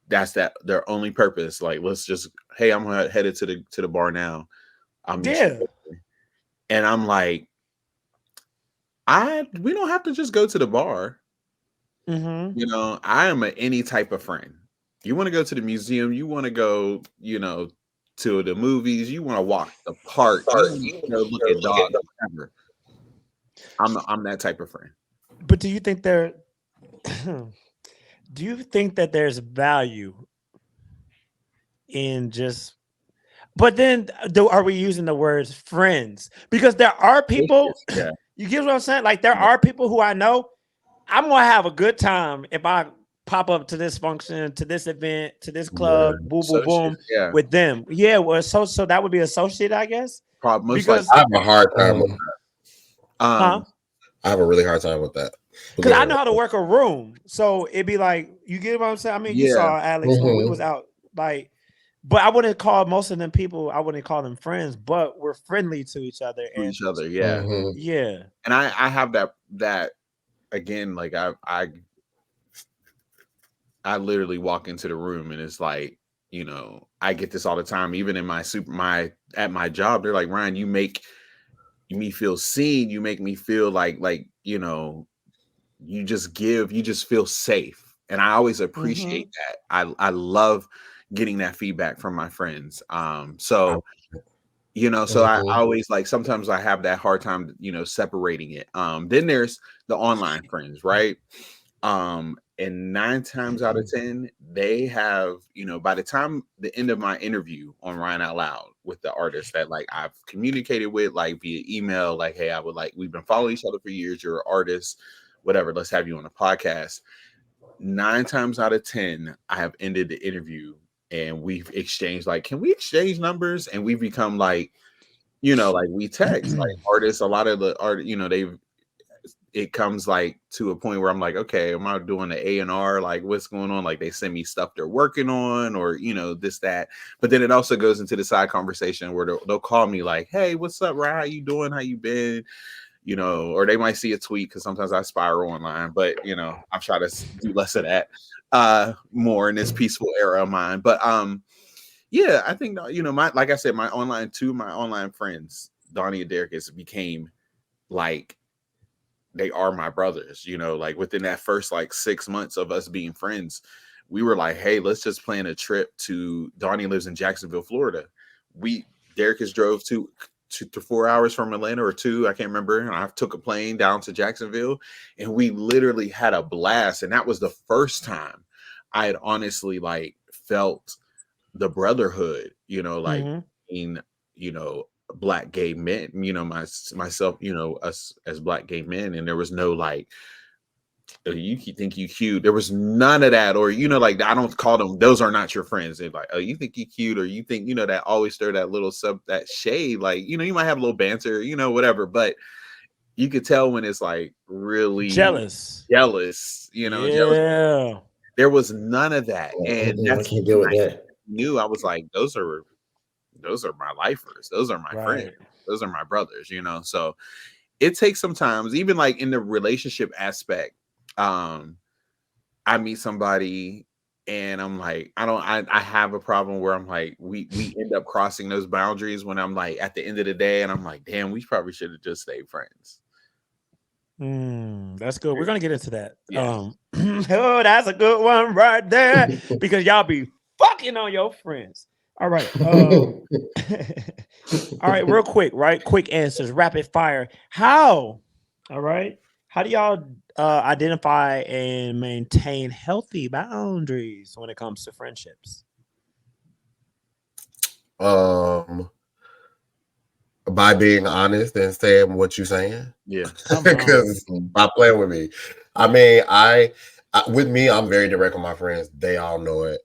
that's their only purpose. Like, let's just, hey, I'm headed to the bar now. I'll meet you. And I'm like, we don't have to just go to the bar. I am any type of friend. You want to go to the museum, you want to go, to the movies, you want to walk the park, you want to go look at dogs, whatever. I'm that type of friend. But do you think do you think that there's value in just, but then are we using the words friends? Because there are people, yeah. You get what I'm saying? Like there are people who I know, I'm going to have a good time if I pop up to this function, to this event, to this club, boom, boom, boom, with them. Yeah, well, so that would be associate, I guess. Because I have a hard time with that. I have a really hard time with that. Because I know how to work a room. So it'd be like, you get what I'm saying? I mean, you saw Alex when we was out, like, but I wouldn't call most of them people, I wouldn't call them friends, but we're friendly to each other. Yeah. Yeah. And I have that again, like I literally walk into the room and it's like, I get this all the time, even in at my job. They're like, Ryan, you make me feel seen. You make me feel like, you just feel safe. And I always appreciate that. I love getting that feedback from my friends. So I always like, sometimes I have that hard time, separating it. Then there's the online friends, right? And 9 times out of 10, they have, by the time the end of my interview on Ryan Out Loud with the artist that like I've communicated with, like via email, like, hey, we've been following each other for years. You're an artist, whatever. Let's have you on a podcast. 9 times out of 10, I have ended the interview and we've exchanged, like, can we exchange numbers? And we've become like, like we text like artists, a lot of the art, it comes like to a point where I'm like, okay, am I doing the A&R? Like what's going on? Like they send me stuff they're working on or, this, that. But then it also goes into the side conversation where they'll call me like, hey, what's up, Ryan? How you doing? How you been? Or they might see a tweet because sometimes I spiral online, but, I'm trying to do less of that more in this peaceful era of mine. But yeah, I think, like I said, my online friends, Donnie and Derek, became like, they are my brothers, like within that first like 6 months of us being friends, we were like, hey, let's just plan a trip to, Donnie lives in Jacksonville, Florida. Derek has drove 2 to 4 hours from Atlanta, or 2, I can't remember. And I took a plane down to Jacksonville and we literally had a blast. And that was the first time I had honestly like felt the brotherhood, like in, Black gay men, myself, us as Black gay men. And there was no like, oh, you think you cute. There was none of that. Or, like, I don't call them, those are not your friends. They're like, oh, you think you cute, or you think, that always stir that little that shade. Like, you might have a little banter, whatever, but you could tell when it's like really jealous, jealous. There was none of that. And that's, I deal with that. I was like, those are my lifers. Those are my friends. Those are my brothers, so it takes some time, even like in the relationship aspect. I meet somebody and I'm like, I have a problem where I'm like, we end up crossing those boundaries when I'm like at the end of the day and I'm like, damn, we probably should have just stayed friends. That's good. We're gonna get into that. Yeah. Oh, that's a good one right there. Because y'all be fucking on your friends. All right. All right, real quick, right? Quick answers, rapid fire. How? All right. How do y'all identify and maintain healthy boundaries when it comes to friendships? By being honest and saying what you're saying. Yeah. Because by playing with me. I mean, with me, I'm very direct with my friends. They all know it.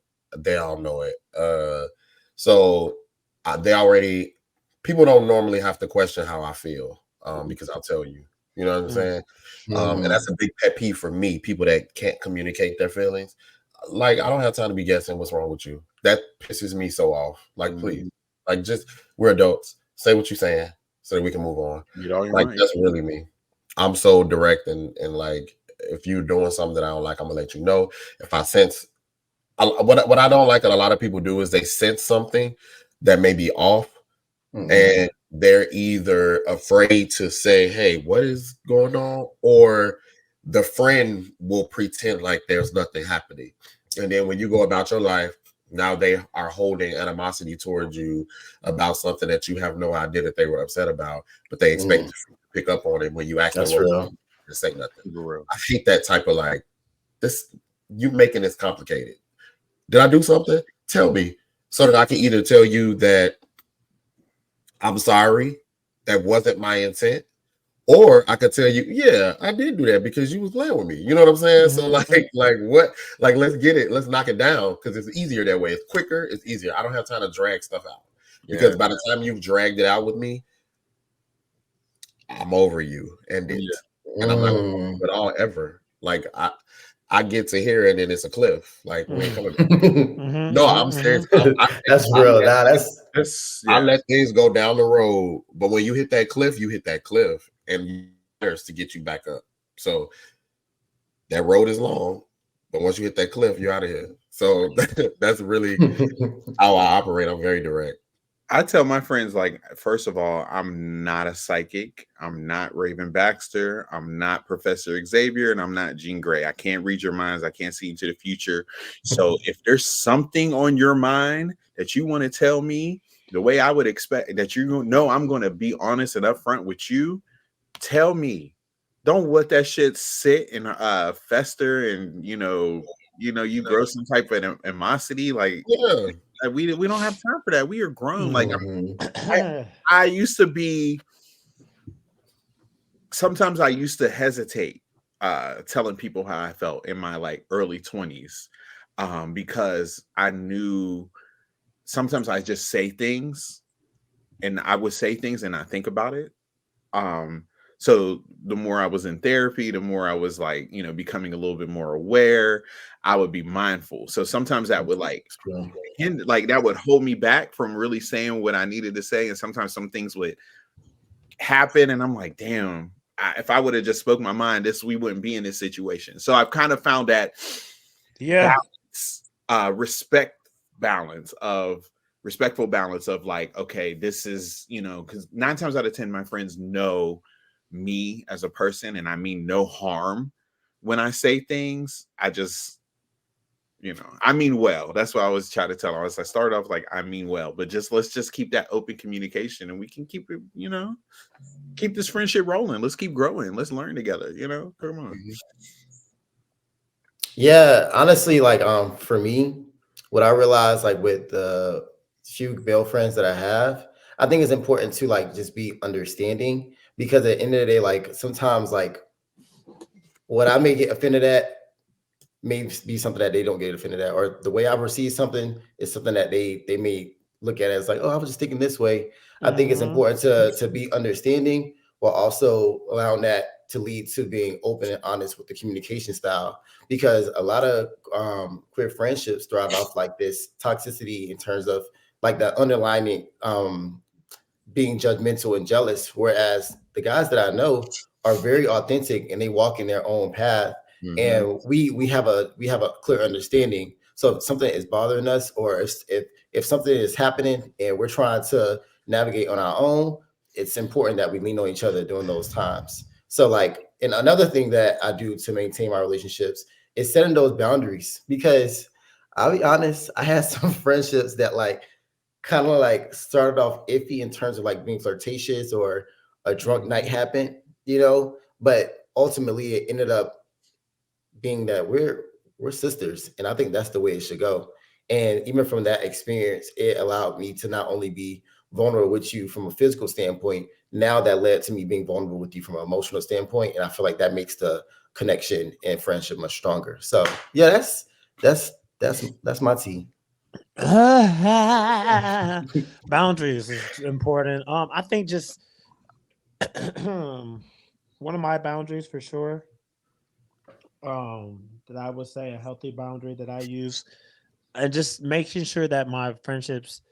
So they already, people don't normally have to question how I feel, because I'll tell you. You know what I'm saying? And that's a big pet peeve for me. People that can't communicate their feelings. Like, I don't have time to be guessing what's wrong with you. That pisses me so off. Like, please, like, just, we're adults. Say what you're saying so that we can move on. Get all your Like, mind. that's really me. I'm so direct, and like, if you're doing something that I don't like, I'm gonna let you know. If I sense, what I don't like that a lot of people do is they sense something that may be off, and they're either afraid to say, hey, what is going on, or the friend will pretend like there's nothing happening, and then when you go about your life, now they are holding animosity towards you about something that you have no idea that they were upset about, but they expect to pick up on it when you ask them what to say nothing. I hate that type of, like, this, you making this complicated. Did I do something? Tell me, so that I can either tell you that I'm sorry, that wasn't my intent, or I could tell you, yeah, I did do that because you was playing with me. You know what I'm saying? So like what? Like, let's get it. Let's knock it down, because it's easier that way. It's quicker. It's easier. I don't have time to drag stuff out, because by the time you've dragged it out with me, I'm over you, and and I'm not gonna talk at all ever. Like, I get to here, and then it's a cliff. Like, we ain't coming back. No, I'm serious. That's real. I let things go down the road, but when you hit that cliff, you hit that cliff, and there's to get you back up. So that road is long, but once you hit that cliff, you're out of here. So that's really how I operate. I'm very direct. I tell my friends, like, first of all, I'm not a psychic. I'm not Raven Baxter. I'm not Professor Xavier, and I'm not Jean Grey. I can't read your minds. I can't see into the future. So if there's something on your mind that you want to tell me, the way I would expect that you know I'm going to be honest and upfront with you, tell me. Don't let that shit sit and fester, and you grow some type of animosity. Like, we don't have time for that. We are grown. Like, I used to be. Sometimes I used to hesitate telling people how I felt in my, like, early 20s, because I knew sometimes I just say things, and I would say things and I think about it. So the more I was in therapy, the more I was, like, becoming a little bit more aware, I would be mindful. So sometimes that would, like, that would hold me back from really saying what I needed to say. And sometimes some things would happen, and I'm like, damn, if I would have just spoke my mind, we wouldn't be in this situation. So I've kind of found that balance, respectful balance of, like, okay, this is, because 9 times out of 10, my friends know me as a person, and I mean no harm when I say things. I just, I mean well. That's what I always try to tell them. I start off like, I mean well, but let's just keep that open communication, and we can keep it, keep this friendship rolling. Let's keep growing. Let's learn together. Come on. Yeah, honestly, like, for me, what I realized, like, with the few male friends that I have, I think it's important to, like, just be understanding, because at the end of the day, like, sometimes, like, what I may get offended at may be something that they don't get offended at, or the way I receive something is something that they may look at it as like, oh, I was just thinking this way. I think it's important to be understanding, while also allowing that to lead to being open and honest with the communication style, because a lot of queer friendships thrive off like this toxicity in terms of like the underlying being judgmental and jealous, whereas the guys that I know are very authentic and they walk in their own path. And we have a clear understanding. So if something is bothering us, or if something is happening and we're trying to navigate on our own, it's important that we lean on each other during those times. So, like, and another thing that I do to maintain my relationships is setting those boundaries, because I'll be honest, I had some friendships that, like, kind of like started off iffy in terms of like being flirtatious, or a drunk night happened, but ultimately it ended up being that we're sisters, and I think that's the way it should go. And even from that experience, it allowed me to not only be vulnerable with you from a physical standpoint, now that led to me being vulnerable with you from an emotional standpoint, and I feel like that makes the connection and friendship much stronger. So yeah, that's my tea. Boundaries is important. I think just one of my boundaries for sure. That I would say a healthy boundary that I use, and just making sure that my friendships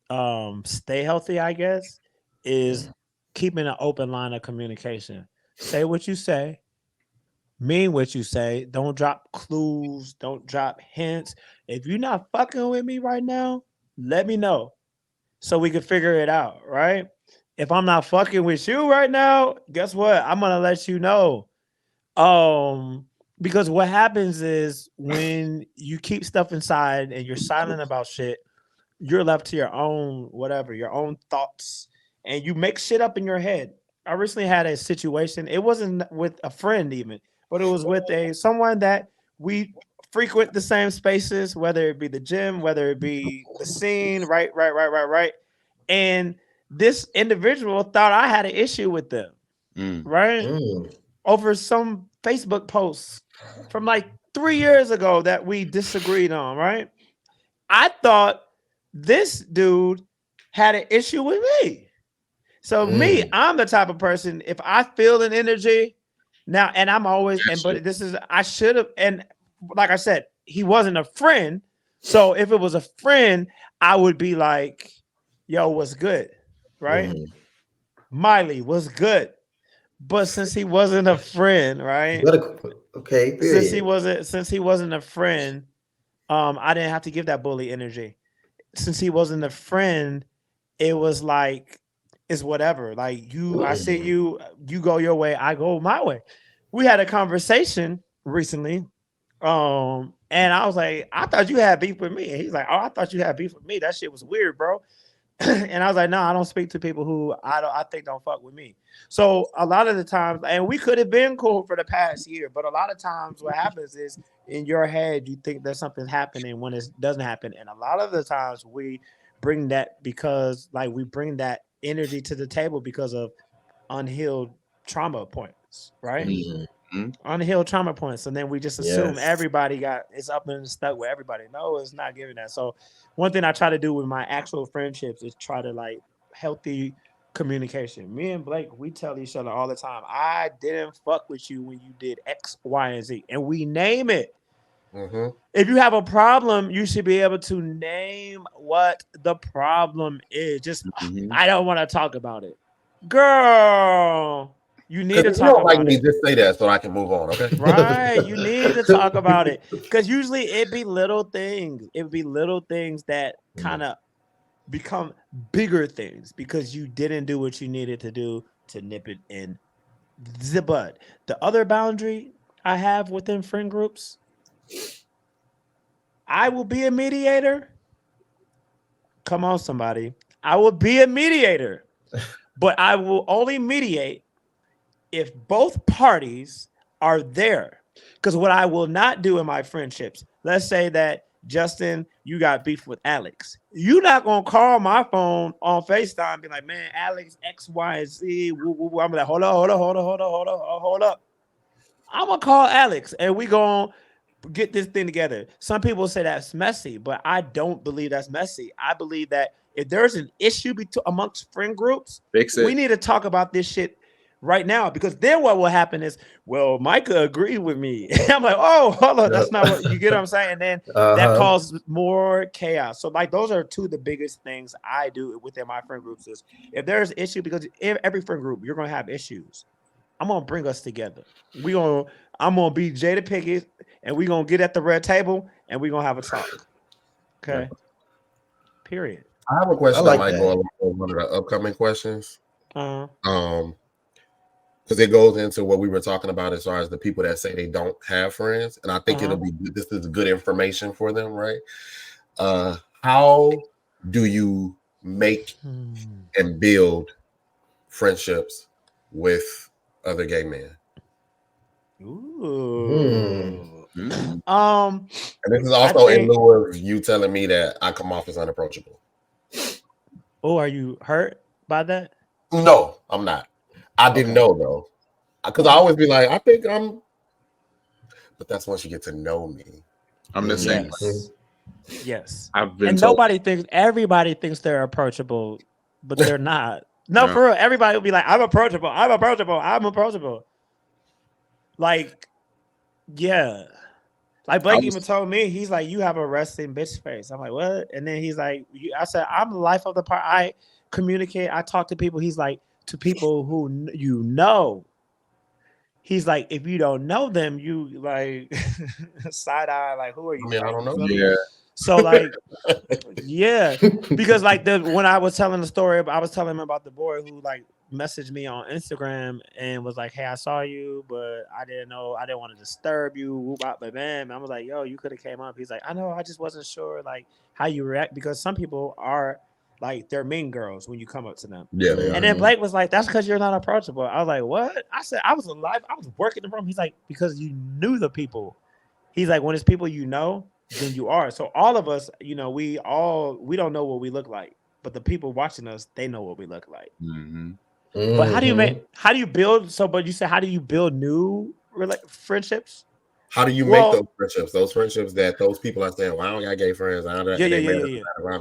stay healthy, I guess, is keeping an open line of communication. Say what you say, mean what you say. Don't drop clues. Don't drop hints. If you're not fucking with me right now, let me know so we can figure it out, right? If I'm not fucking with you right now, guess what? I'm gonna let you know. Um, because what happens is when you keep stuff inside and you're silent about shit, you're left to your own whatever, your own thoughts, and you make shit up in your head. I recently had a situation. It wasn't with a friend even, but it was with a someone that we frequent the same spaces, whether it be the gym, whether it be the scene, right. And this individual thought I had an issue with them, right? Over some Facebook posts from like 3 years ago that we disagreed on, right? I thought this dude had an issue with me. So me, I'm the type of person, if I feel an energy now, and I'm always, and but this is, I should have, and like I said, he wasn't a friend. So if it was a friend, I would be like, yo, what's good? Right? Miley was good. But since he wasn't a friend, right? Okay, Since he wasn't a friend, I didn't have to give that bully energy. Since he wasn't a friend, it was like it's whatever. Like I see you, you go your way, I go my way. We had a conversation recently, and I was like, I thought you had beef with me. And he's like, oh, I thought you had beef with me. That shit was weird, bro. And I was like, no, I don't speak to people who I think don't fuck with me. So a lot of the times, and we could have been cool for the past year, but a lot of times what happens is in your head you think there's something happening when it doesn't happen. And a lot of the times we bring that because like we bring that energy to the table because of unhealed trauma points, right? Unhealed trauma points, and then we just assume everybody got it's up and stuck with everybody. No, it's not giving that. So one thing I try to do with my actual friendships is try to like healthy communication. Me and Blake, we tell each other all the time, I didn't fuck with you when you did X, Y, and Z, and we name it. If you have a problem, you should be able to name what the problem is. Just I don't want to talk about it, girl. You need to talk about it. Just say that so I can move on, okay? Right. You need to talk about it. Because usually it'd be little things. It'd be little things that kind of become bigger things because you didn't do what you needed to do to nip it in the bud. The other boundary I have within friend groups, I will be a mediator. Come on, somebody. I will be a mediator, but I will only mediate if both parties are there. Because what I will not do in my friendships, let's say that Justin, you got beef with Alex. You're not gonna call my phone on FaceTime and be like, man, Alex, X, Y, and Z. Woo, woo, woo. I'm like, hold up. I'm gonna call Alex and we gonna get this thing together. Some people say that's messy, but I don't believe that's messy. I believe that if there's an issue amongst friend groups, we need to talk about this shit right now, because then what will happen is, well, Micah agreed with me. I'm like, oh, hold on, that's not what you get what I'm saying. And then that causes more chaos. So like those are two of the biggest things I do within my friend groups is if there's an issue, because every friend group, you're gonna have issues. I'm gonna bring us together. I'm gonna be Jada Pickett, and we're gonna get at the red table and we're gonna have a talk. Okay. Period. I have a question that might go along with one of the upcoming questions. Because it goes into what we were talking about as far as the people that say they don't have friends, and I think this is good information for them, right? How do you make and build friendships with other gay men? Ooh. And this is also in lieu of you telling me that I come off as unapproachable. Oh, are you hurt by that? No, I'm not. I didn't know though, because I always be like, I think I'm, but that's once you get to know me. I'm the same. Yes. I've been And told. everybody thinks they're approachable, but they're not. No, for real. Everybody will be like, I'm approachable. I'm approachable. I'm approachable. Like, yeah. Like Blake even told me, he's like, you have a resting bitch face. I'm like, what? And then he's like, I said, I'm the life of the part. I communicate. I talk to people. He's like, to people who you know. He's like, if you don't know them, you like side eye, like, who are you? I mean, I Like, don't know. Yeah. So like, yeah, because like when I was telling the story, I was telling him about the boy who like messaged me on Instagram and was like, "Hey, I saw you, but I didn't know, I didn't want to disturb you." But man, I was like, "Yo, you could have came up." He's like, "I know, I just wasn't sure like how you react because some people are like they're mean girls when you come up to them." Yeah, they And are. then Blake was like, "That's because you're not approachable." I was like, "What?" I said, "I was alive. I was working the room." He's like, "Because you knew the people." He's like, "When it's people you know, then you are." So all of us, we don't know what we look like, but the people watching us, they know what we look like. Mm-hmm. But how do you build? So, but you said, how do you build new friendships? How do you make those friendships? Those friendships that those people are saying, "Well, I don't got gay friends. I don't." Yeah.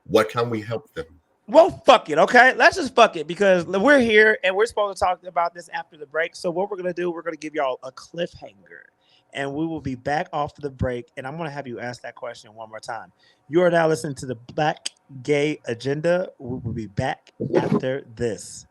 What can we help them? Well, fuck it. Okay, let's just fuck it because we're here and we're supposed to talk about this after the break. So what we're gonna do? We're gonna give y'all a cliffhanger. And we will be back off the break. And I'm going to have you ask that question one more time. You are now listening to the Black Gay Agenda. We will be back after this.